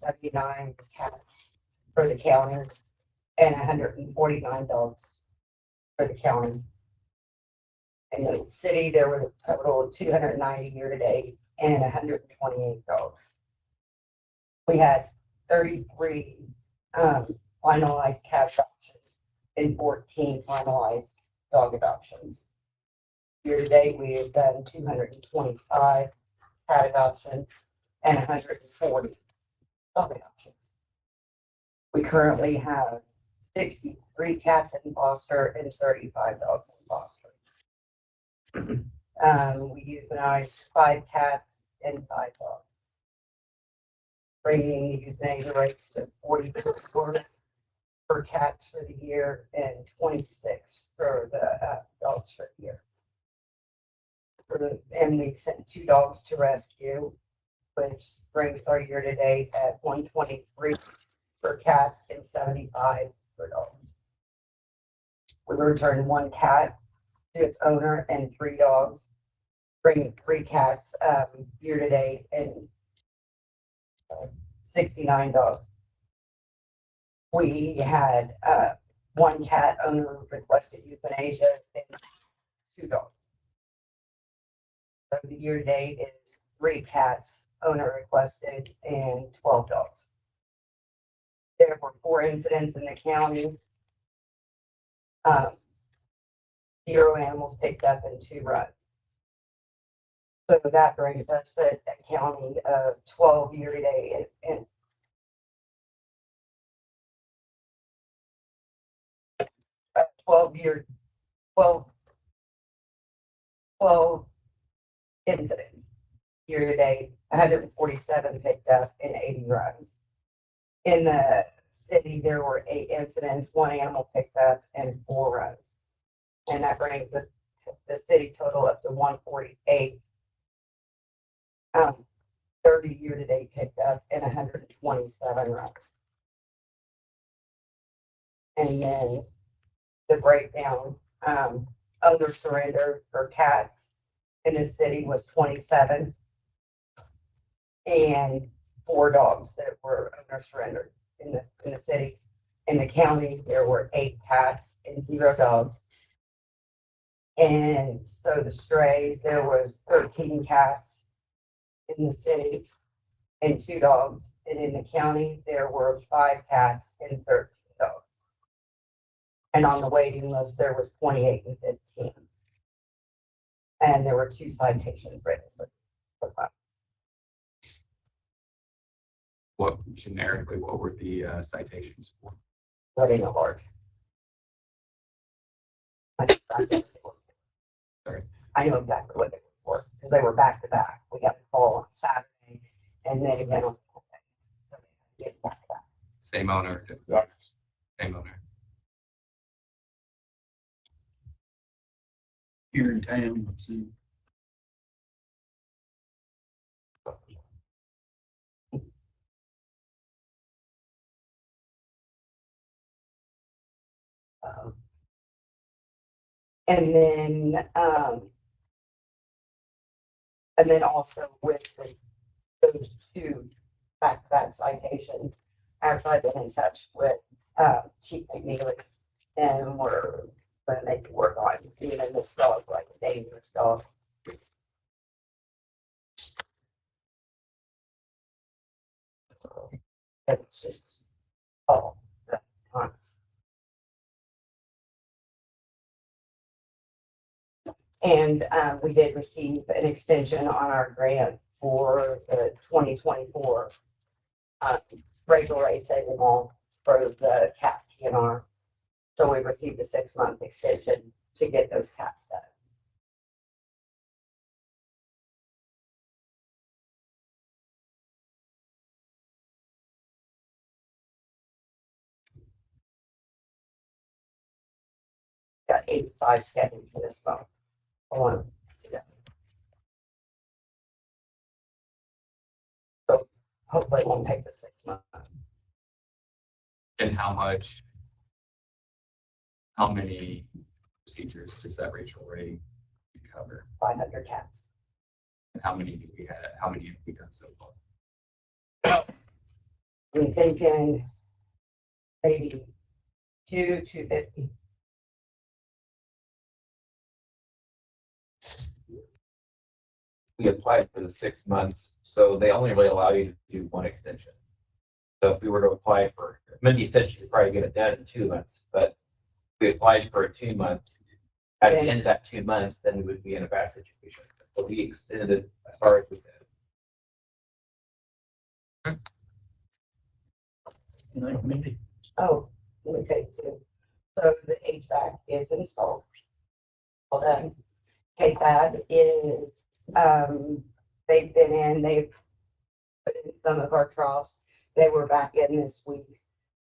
Speaker 14: 79 cats for the county and 149 dogs for the county. In the city, there was a total of 290 year-to-date and 128 dogs. We had 33 finalized cat adoptions and 14 finalized dog adoptions. Year-to-date, we have done 225 cat adoptions and 140 dog adoptions. We currently have 63 cats in foster and 35 dogs in foster. We euthanize 5 cats and 5 dogs, bringing the euthanasia rates to 44 for cats for the year and 26 for the dogs for the year. And we sent 2 dogs to rescue, which brings our year to date at 123 for cats and 75 for dogs. We returned 1 cat to its owner and 3 dogs, bringing 3 cats year to date and 69 dogs. We had 1 cat owner requested euthanasia and 2 dogs. So the year to date is 3 cats owner requested and 12 dogs. There were 4 incidents in the county. 0 animals picked up and 2 runs. So that brings us at a county of 12 year to date and 12 incidents year to date, 147 picked up and 80 runs. In the city, there were 8 incidents, 1 animal picked up and 4 runs. And that brings the city total up to 148. 30 year to date picked up and 127 runs. And then the breakdown, owner surrender for cats in the city was 27 and 4 dogs that were owner surrendered in the city. In the county, there were 8 cats and 0 dogs. And so the strays, there was 13 cats in the city and 2 dogs. And in the county, there were 5 cats and 13 dogs. And on the waiting list, there was 28 and 15. And there were 2 citations written for that.
Speaker 4: What were the citations for?
Speaker 14: Letting a large.
Speaker 4: Sorry.
Speaker 14: I know exactly what they were for, because they were back to back. We got the call on Saturday and then again on Sunday. So they had to get back to back.
Speaker 4: Same owner?
Speaker 14: Yes.
Speaker 4: Same owner.
Speaker 1: Here in town, let's see.
Speaker 14: And then also with those 2 back-to-back citations, actually I've been in touch with Chief McNeely, and we're going to make it work on even this dog, like a dangerous dog. It's just all the time. And we did receive an extension on our grant for the 2024 regular rate saving law for the cat TNR. So we received a 6-month extension to get those cats done. Got 85 scheduled for this month. So hopefully it won't take the 6 months.
Speaker 4: And how many procedures does that racial rate cover?
Speaker 14: 500 cats.
Speaker 4: And how many have we done so far?
Speaker 14: I'm thinking maybe 250.
Speaker 12: We applied for the 6 months, so they only really allow you to do one extension. So if we were to apply for, Mindy said she could probably get it done in 2 months, but if we applied for a 2 month. At the end of that 2 months, then we would be in a bad situation. So we extended it as far as we could.
Speaker 14: Oh, let me tell you too. So the HVAC is installed. Well done. KFAB is, they've been in, they've put in some of our troughs. They were back in this week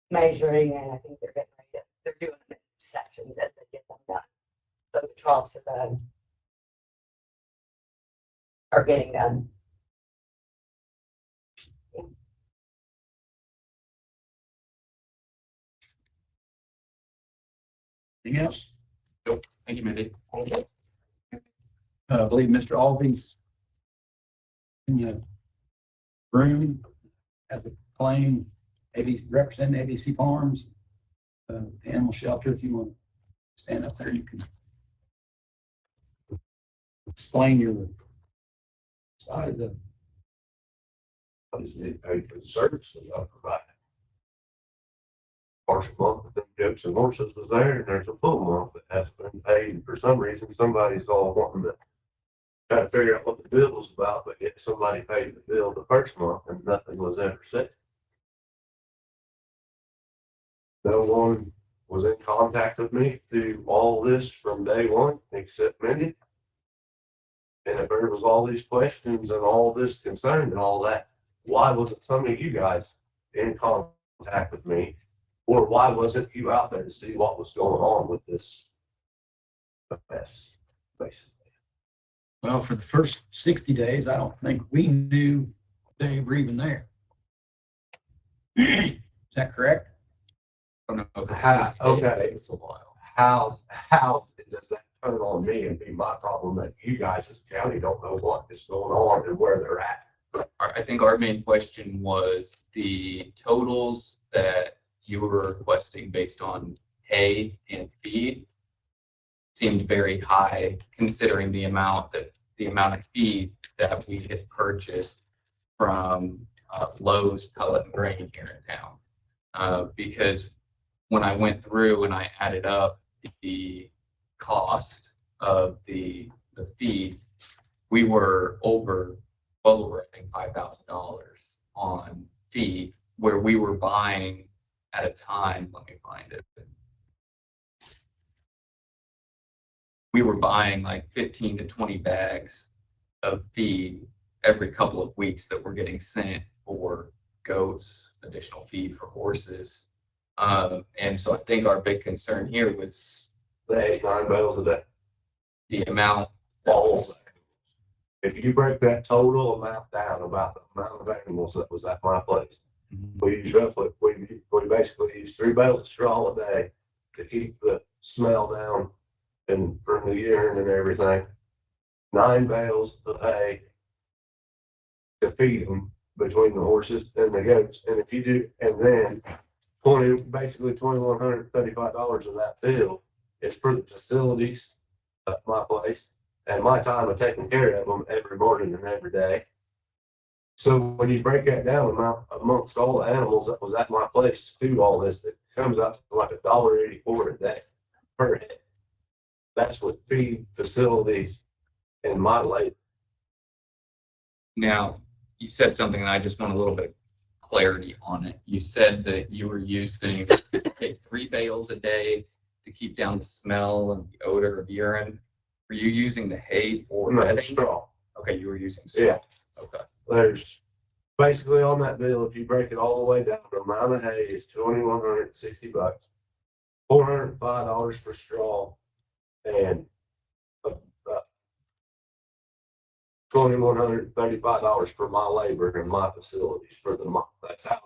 Speaker 14: measuring, and I think they're getting ready to, they're doing them in sections as they get them done. So the troughs are getting done.
Speaker 1: Anything else?
Speaker 12: Nope. Thank you, Mindy.
Speaker 14: Thank you.
Speaker 1: I believe Mr. Alvey's in the room at the claim, representing ABC Farms, the animal shelter. If you want to stand up there, you can explain your side of the.
Speaker 9: I just need to pay for the services I provide. Partial month of them goats and horses was there, and there's a full month that hasn't been paid. For some reason, somebody's all wanting to try to figure out what the bill was about, but yet somebody paid the bill the first month and nothing was ever said. No one was in contact with me through all this from day one, except Mindy. And if there was all these questions and all this concern and all that, why wasn't some of you guys in contact with me? Or why wasn't you out there to see what was going on with this mess, basically?
Speaker 1: Well, for the first 60 days, I don't think we knew they were even there. Is that correct?
Speaker 9: Okay, it's a while. How does that turn on me and be my problem that you guys as a county don't know what is going on and where they're at?
Speaker 4: I think our main question was the totals that you were requesting based on hay and feed seemed very high considering the amount of feed that we had purchased from Lowe's Pellet and Grain here in town. Because when I went through and I added up the cost of the feed, we were well over, I think, $5,000 on feed, where we were buying at a time, let me find it. We were buying like 15 to 20 bags of feed every couple of weeks that were getting sent for goats, additional feed for horses. And so I think our big concern here was
Speaker 9: The 8, 9 bales a day.
Speaker 4: the amount.
Speaker 9: Balls. If you break that total amount down about the amount of animals that was at my place, we use roughly, we basically use 3 bales of straw a day to keep the smell down and from the urine and everything. 9 bales of hay to feed them between the horses and the goats. And if you do, and then basically $2,135 of that bill is for the facilities at my place and my time of taking care of them every morning and every day. So when you break that down amongst all the animals that was at my place to do all this, it comes out to like $1.84 a day per head. That's with feed, facilities, and my labor.
Speaker 4: Now, you said something and I just want a little bit of clarity on it. You said that you were using, say, 3 bales a day to keep down the smell and the odor of urine. Were you using the hay for bedding?
Speaker 9: Straw.
Speaker 4: Okay, you were using straw.
Speaker 9: Yeah.
Speaker 4: Okay.
Speaker 9: There's basically on that bill, if you break it all the way down, the amount of hay is $2,160, $405 for straw, and $2,135 for my labor and my facilities for the month. That's how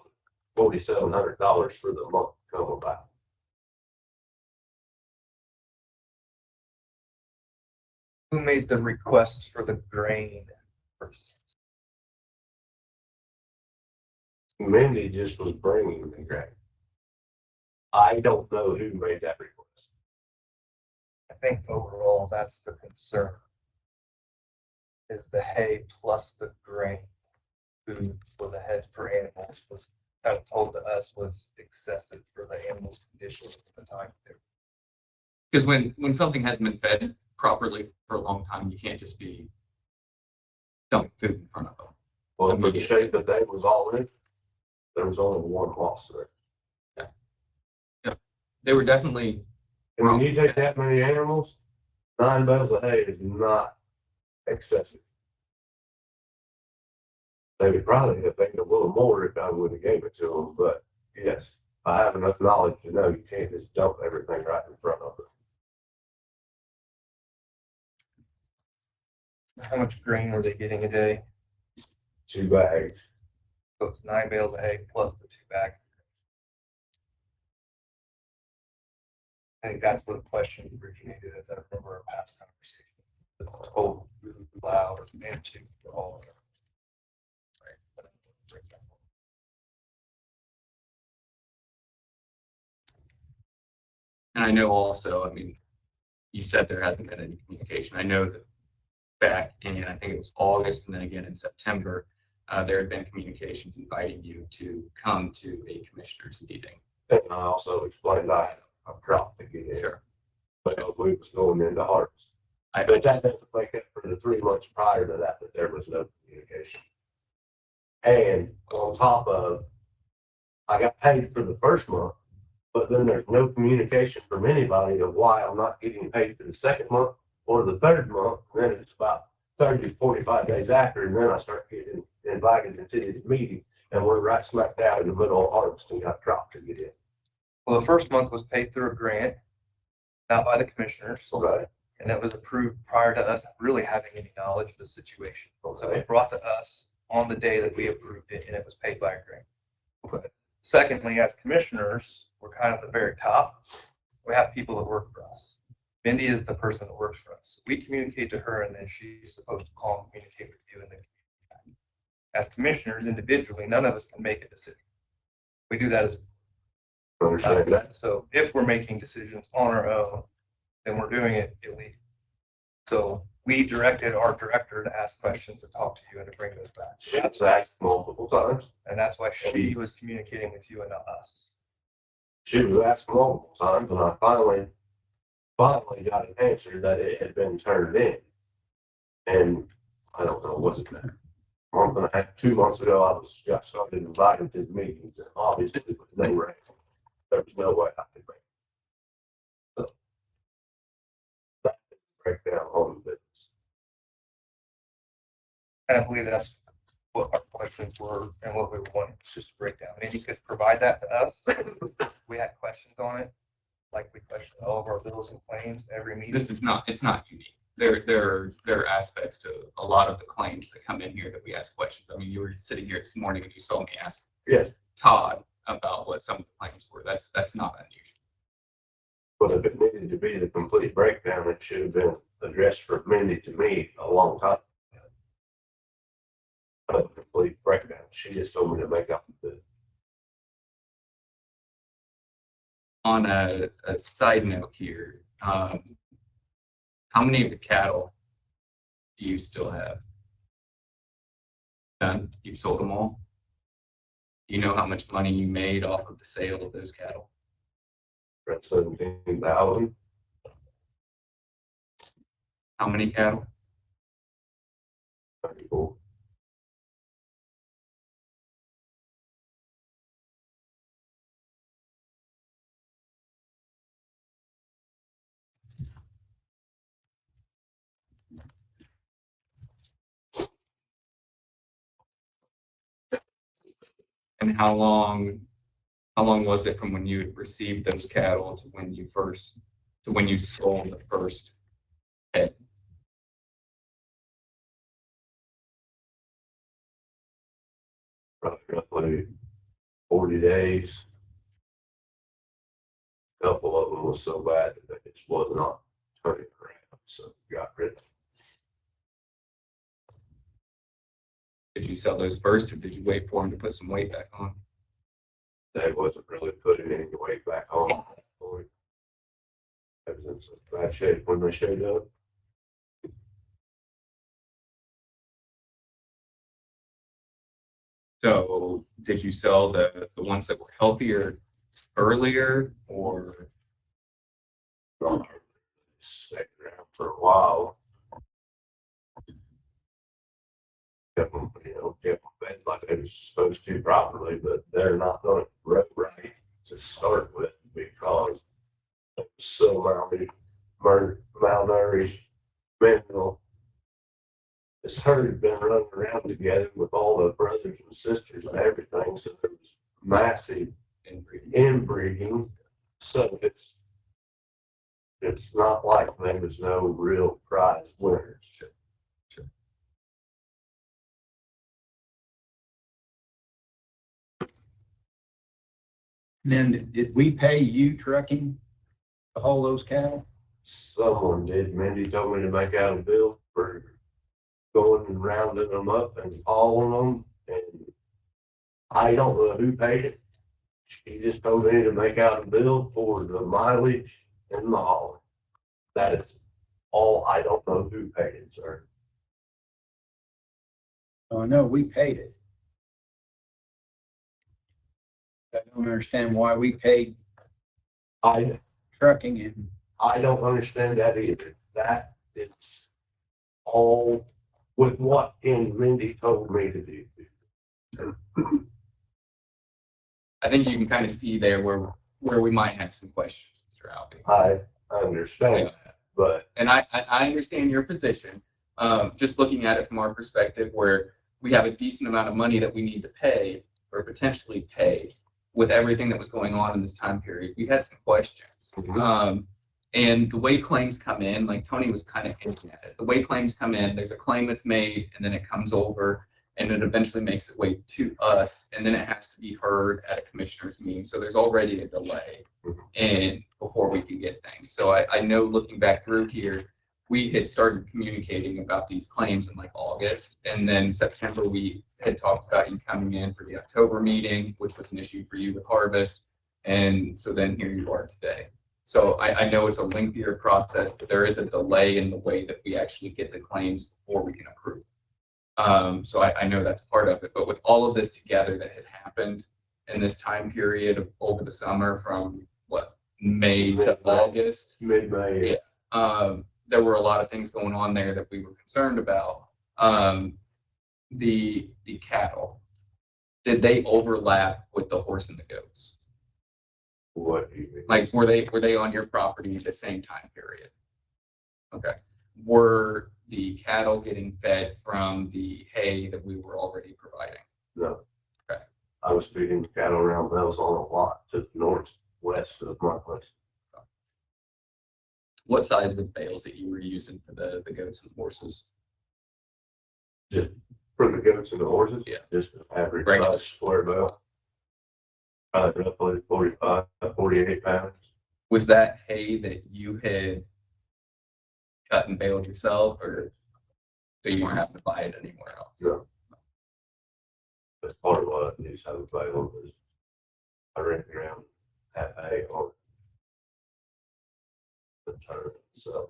Speaker 9: $4,700 for the month come about.
Speaker 7: Who made the requests for the grain first?
Speaker 12: Mindy just was bringing the grain. I don't know who made that request.
Speaker 7: I think overall, that's the concern. Is the hay plus the grain. Food for the heads per animals was kind of told to us was excessive for the animals' condition at the time.
Speaker 4: Because when something hasn't been fed properly for a long time, you can't just be dumping food in front of them.
Speaker 12: Well, for the shape that they was all in, there was only one loss there.
Speaker 4: Yeah. They were definitely.
Speaker 12: And when you take that many animals, 9 bales of hay is not excessive. They would probably have taken a little more if I would have gave it to them, but yes, I have enough knowledge to know you can't just dump everything right in front of them.
Speaker 7: How much grain were they getting a day?
Speaker 12: 2 bags.
Speaker 7: So it's 9 bales of hay plus the 2 bags. I think that's where the questions originated, as I remember our past conversation. The total food allowed and two for all of them.
Speaker 4: And I know also, I mean, you said there hasn't been any communication. I know that back in, I think it was August and then again in September, there had been communications inviting you to come to a commissioners meeting.
Speaker 12: And I also explained I had a crop to get in.
Speaker 4: Sure.
Speaker 12: But we was going into harvest. But that doesn't make it for the 3 months prior to that there was no communication. And on top of, I got paid for the first month, but then there's no communication from anybody of why I'm not getting paid for the second month or the third month. And then it's about 30 to 45 days after, and then I start getting invited into this meeting, and we're right smack dab in the middle of harvest and got dropped to get in.
Speaker 7: Well, the first month was paid through a grant, not by the commissioners.
Speaker 12: Okay.
Speaker 7: And it was approved prior to us really having any knowledge of the situation. So
Speaker 12: Okay.
Speaker 7: it brought to us on the day that we approved it, and it was paid by a grant.
Speaker 12: Okay.
Speaker 7: Secondly, as commissioners, we're kind of at the very top. We have people that work for us. Mindy is the person that works for us. We communicate to her, and then she's supposed to call and communicate with you. And then as commissioners individually, none of us can make a decision. We do that as
Speaker 12: Understand that.
Speaker 7: so if we're making decisions on our own, then we're doing it illegally. So we directed our director to ask questions, to talk to you, and to bring those back.
Speaker 12: She was asked multiple times.
Speaker 7: And that's why she was communicating with you and not us.
Speaker 12: She was asked multiple times, and I finally got an answer that it had been turned in. And I don't know, was it a month and a half, 2 months ago, got started inviting to the meetings, and obviously with no rain, there was no way I could make it. So that breakdown on the business.
Speaker 7: And I believe that's what our questions were and what we were wanting, just to break down. Maybe you could provide that to us. We had questions on it, like we questioned all of our bills and claims every meeting.
Speaker 4: It's not unique. There are aspects to a lot of the claims that come in here that we ask questions. I mean, you were sitting here this morning and you saw me ask
Speaker 12: Yes.
Speaker 4: Todd about what some of the claims were. That's not unusual.
Speaker 12: But if it needed to be the complete breakdown, it should have been addressed from Mindy to me a long time ago. A complete breakdown. She just told me to make up the.
Speaker 4: On a side note here, how many of the cattle do you still have? None? You've sold them all? Do you know how much money you made off of the sale of those cattle?
Speaker 12: Around 17,000.
Speaker 4: How many cattle?
Speaker 12: 34.
Speaker 4: And how long was it from when you had received those cattle to when you sold the first head?
Speaker 12: Roughly 40 days. A couple of them was so bad that it just was not turning around, so got rid of it.
Speaker 4: Did you sell those first or did you wait for them to put some weight back on?
Speaker 12: They wasn't really putting any weight back on. It was in such bad shape when they showed up.
Speaker 4: So did you sell the ones that were healthier earlier or?
Speaker 12: Stayed around for a while. Kept them, kept them fed like they were supposed to properly, but they're not going to grow right to start with because they're so malnourished. Mental. This herd had been running around together with all the brothers and sisters and everything, so there was massive inbreeding. So it's not like there was no real prize winners.
Speaker 1: Then did we pay you trucking to haul those cattle?
Speaker 12: Someone did. Mindy told me to make out a bill for going and rounding them up and hauling them, and I don't know who paid it. She just told me to make out a bill for the mileage and the hauling. That is all. I don't know who paid it, sir.
Speaker 1: Oh, no, we paid it. I don't understand why we paid
Speaker 12: I
Speaker 1: trucking and
Speaker 12: I don't understand that either. That is all with what Mindy told me to do.
Speaker 4: I think you can kind of see there where we might have some questions, Mr. Albee.
Speaker 12: I understand that, but.
Speaker 4: And I understand your position. Just looking at it from our perspective, where we have a decent amount of money that we need to pay or potentially pay with everything that was going on in this time period, we had some questions. And the way claims come in, like Tony was kind of hinting at it, the way claims come in, there's a claim that's made and then it comes over and it eventually makes its way to us and then it has to be heard at a commissioner's meeting. So there's already a delay and before we can get things. So I know looking back through here, we had started communicating about these claims in like August, and then September we had talked about you coming in for the October meeting, which was an issue for you with harvest. And so then here you are today. So I know it's a lengthier process, but there is a delay in the way that we actually get the claims before we can approve. So I know that's part of it, but with all of this together that had happened in this time period of over the summer from what, May to August?
Speaker 12: Mid-May.
Speaker 4: Yeah. There were a lot of things going on there that we were concerned about. The cattle, did they overlap with the horse and the goats?
Speaker 12: What do you mean?
Speaker 4: Like, were they on your property at the same time period? Okay. Were the cattle getting fed from the hay that we were already providing?
Speaker 12: No.
Speaker 4: Okay.
Speaker 12: I was feeding the cattle around. That was on a lot to the northwest of my place.
Speaker 4: What size were the bales that you were using for the goats and horses?
Speaker 12: Just for the goats and the horses?
Speaker 4: Yeah.
Speaker 12: Just an average
Speaker 4: Regular.
Speaker 12: size square bale. Roughly 45, 48 pounds.
Speaker 4: Was that hay that you had cut and baled yourself, or so you weren't having to buy it anywhere else?
Speaker 12: No. That's part of what I knew how to bale was I ran around half hay on the turn. So.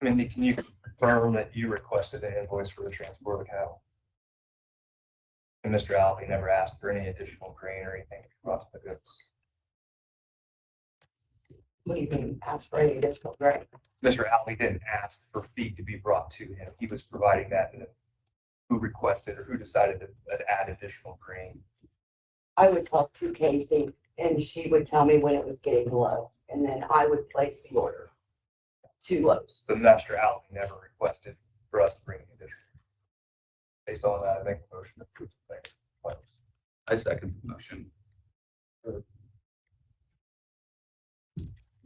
Speaker 7: Mindy, can you confirm that you requested an invoice for the transport of the cattle? And Mr. Albee never asked for any additional grain or anything across the goods.
Speaker 14: What do you mean, ask for any additional grant?
Speaker 7: Mr. Albee didn't ask for feed to be brought to him. He was providing that, and who requested or who decided to add additional grain?
Speaker 14: I would talk to Casey and she would tell me when it was getting low, and then I would place the order. 2 loads.
Speaker 7: But Mr. Albee never requested for us to bring any additional. Based on that, I make a motion to approve the thing.
Speaker 4: I second the motion.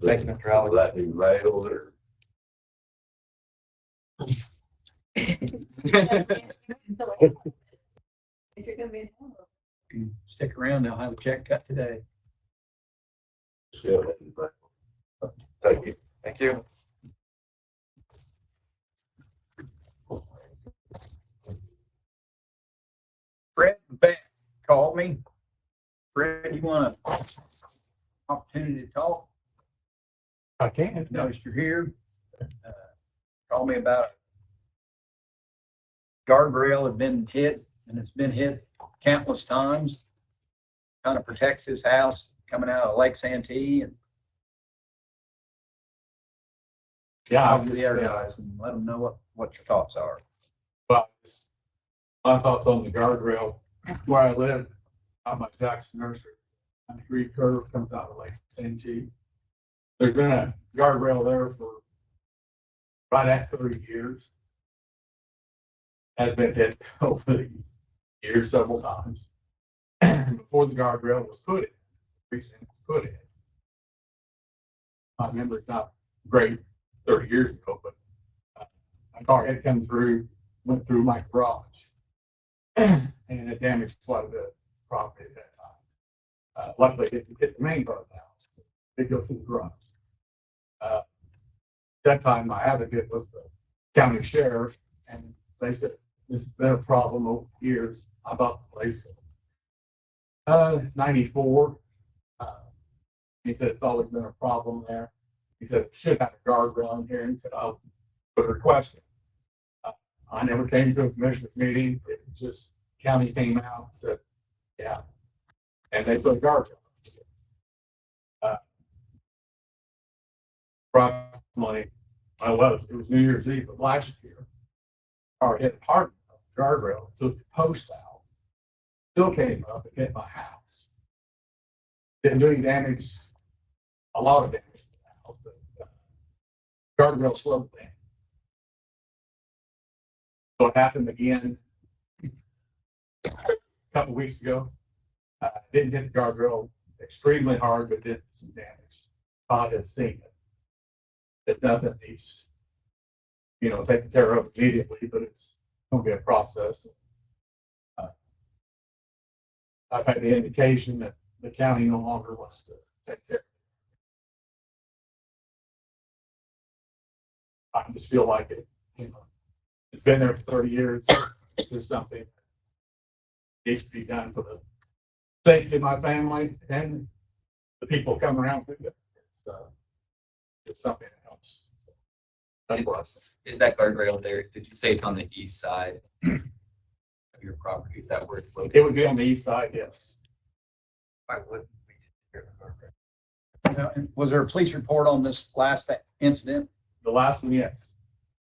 Speaker 7: Thank you, Mr. Albee.
Speaker 12: Will that be railed or?
Speaker 11: If you're gonna be.
Speaker 1: stick around, I'll have a check cut today.
Speaker 12: Thank you.
Speaker 7: Thank you.
Speaker 1: called me. Fred, you want an opportunity to talk?
Speaker 3: I can.
Speaker 1: Noticed you're here. Called me about guardrail had been hit, and it's been hit countless times. Kind of protects his house coming out of Lake Santee, and
Speaker 3: Yeah,
Speaker 1: talk to the other guys and let them know what your thoughts are.
Speaker 3: But my thoughts on the guardrail where I live, on my Jackson Nursery, on the Green Curve comes out of Lake Santee. There's been a guardrail there for right at 30 years. Has been hit over the years several times. Before the guardrail was put in, recently put in. My memory's not great 30 years ago, but a car had come through, went through my garage. And it damaged quite a bit of property at that time. Luckily, it didn't hit the main part of the house. It did go through the garage. That time, my advocate was the county sheriff, and they said, this is their problem over years. I bought the place in 94. He said, it's always been a problem there. He said, should have a guardrail in here. And he said, I'll put a request in. I never came to a commissioner meeting. It just county came out and said, yeah. And they put a guardrail. Approximately, it was New Year's Eve of last year. Or hit part of the guardrail, took the post out, still came up and hit my house. Didn't do any damage, a lot of damage to the house, but guardrail slowed down. So it happened again a couple weeks ago. Didn't hit the guardrail extremely hard, but did some damage. Todd has seen it. It's nothing he's, taken care of immediately, but it's going to be a process. I've had the indication that the county no longer wants to take care of it. I just feel like it, it's been there for 30 years. It's just something that needs to be done for the safety of my family and the people coming around with it. It's something that helps. So that's what I say.
Speaker 4: Is that guardrail there? Did you say it's on the east side of your property? Is that where it's located?
Speaker 3: It would be on the east side, yes.
Speaker 7: I wouldn't be here for guardrail.
Speaker 1: And was there a police report on this last incident?
Speaker 3: The last one, yes.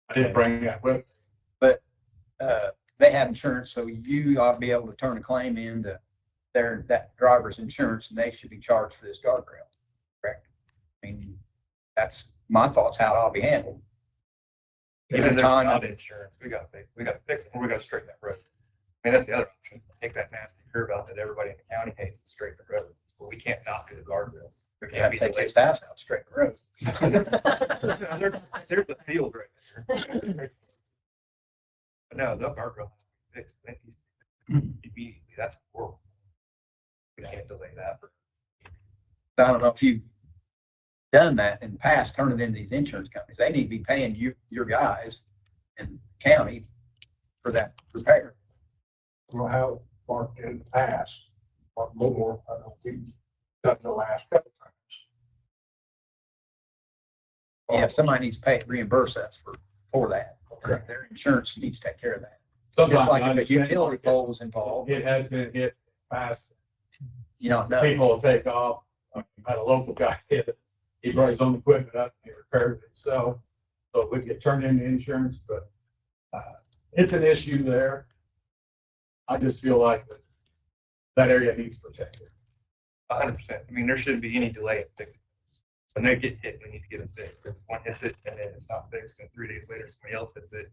Speaker 3: I didn't bring that with me.
Speaker 1: But they have insurance, so you ought to be able to turn a claim in to that driver's insurance, and they should be charged for this guardrail, correct? I mean, that's my thoughts, how it ought to be handled.
Speaker 7: Even there's not insurance, we gotta fix it, or we gotta straighten that road. I mean, that's the other option. Take that nasty curve out that everybody in the county hates and straighten the road. But we can't not do the guardrails. There
Speaker 1: You have
Speaker 7: can't
Speaker 1: to
Speaker 7: be
Speaker 1: take
Speaker 7: delays.
Speaker 1: his house out, straighten the roads.
Speaker 7: There's the field right there. But no, the guardrail has to be fixed. That needs to be fixed immediately. That's horrible. We can't delay that.
Speaker 1: I don't know if you've done that in the past, turn it into these insurance companies. They need to be paying your guys in the county for that repair.
Speaker 2: Well, how far in the past, or more, I don't think, done the last couple times.
Speaker 1: Yeah, somebody needs to pay, reimburse us for that.
Speaker 2: Okay.
Speaker 1: Their insurance needs to take care of that.
Speaker 3: Sometimes
Speaker 1: Just like
Speaker 3: I
Speaker 1: if a
Speaker 3: understand
Speaker 1: utility pole was involved,
Speaker 3: It has been hit fast.
Speaker 1: you don't know.
Speaker 3: People will take off. I had a local guy hit it. He brought his own equipment up and he repaired it himself. So it would get turned into insurance, but it's an issue there. I just feel like that area needs protected.
Speaker 7: 100%. I mean, there shouldn't be any delay in fixing this. When they get hit, we need to get it fixed. If one hits it and then it's not fixed, and 3 days later, somebody else hits it,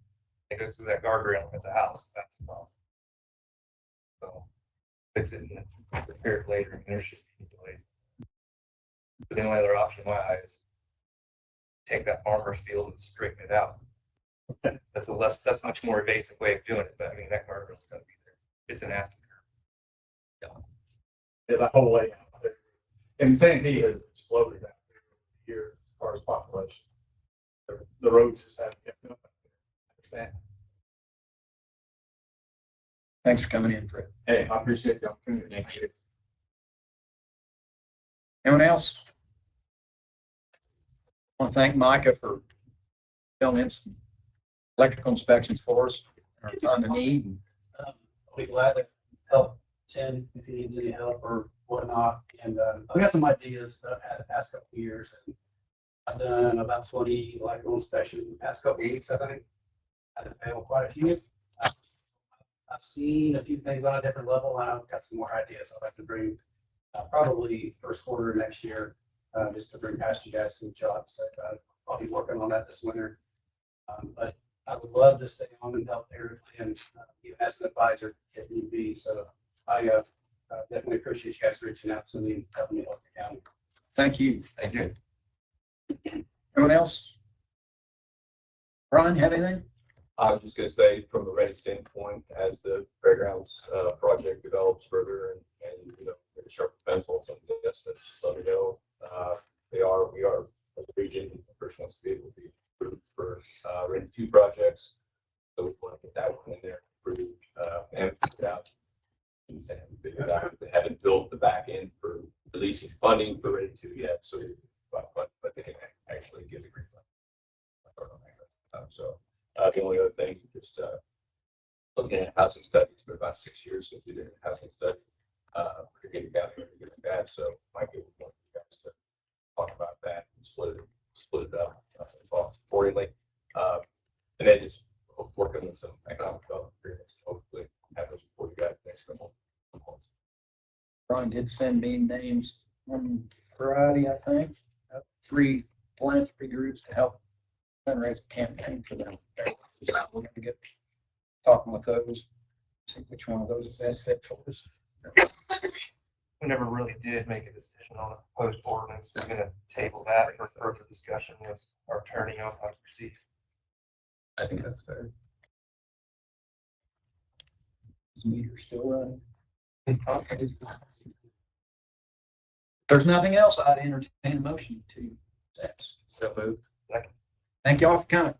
Speaker 7: it goes through that guardrail and it's a house, that's the problem. So fix it and repair it later. I mean, there shouldn't be any delays. But the only other option in my eyes, take that farmer's field and straighten it out. That's a much more evasive way of doing it, but I mean, that guardrail's gotta be there. It's an nasty curve.
Speaker 3: Yeah, that whole layout. And Santee has exploded out there over the years as far as population. The roads just haven't kept up. I understand.
Speaker 1: Thanks for coming in, Fred.
Speaker 12: Hey, I appreciate the opportunity. Thank you.
Speaker 1: Anyone else? I want to thank Micah for filling in some electrical inspections for us on the need.
Speaker 15: I'll be glad to help Tim if he needs any help or whatnot. And I've got some ideas that I've had the past couple of years. And I've done about 20 electrical inspections in the past couple of weeks, I think. I've failed quite a few. I've seen a few things on a different level, and I've got some more ideas I'd like to bring probably first quarter of next year, just to bring past you guys some jobs that I'll be working on that this winter. But I would love to stay on and help Eric and even as an advisor if need be. So I definitely appreciate you guys reaching out to me and helping me help the county.
Speaker 1: Thank you.
Speaker 4: Thank you.
Speaker 1: Anyone else? Ron, have anything?
Speaker 9: I was just gonna say, from the rate standpoint, as the fairgrounds project develops further and you know, maybe sharpen pencil on some of the estimates, just let me know. We are, as a region, the first ones to be able to be approved for rate 2 projects. So we want to get that one in there approved and figured out. They haven't built the back end for releasing funding for rate 2 yet, so but they can actually give the green light. The only other thing, just looking at housing studies, it's been about 6 years since we did a housing study. We're getting down here to get that, so might be one of you guys to talk about that and split it up accordingly. And then just working with some economic development agreements, hopefully have those before you guys next couple of months.
Speaker 1: Ron did send me names on Friday, I think, 3 philanthropy groups to help fundraise a campaign for them. We're going to get talking with those, see which one of those is best fit for us.
Speaker 7: We never really did make a decision on the proposed ordinance. We're gonna table that for further discussion with our attorney on how to proceed.
Speaker 4: I think that's fair.
Speaker 1: Is the meter still running? Okay. There's nothing else. I'd entertain a motion to accept.
Speaker 4: So moved.
Speaker 1: Thank you all for coming.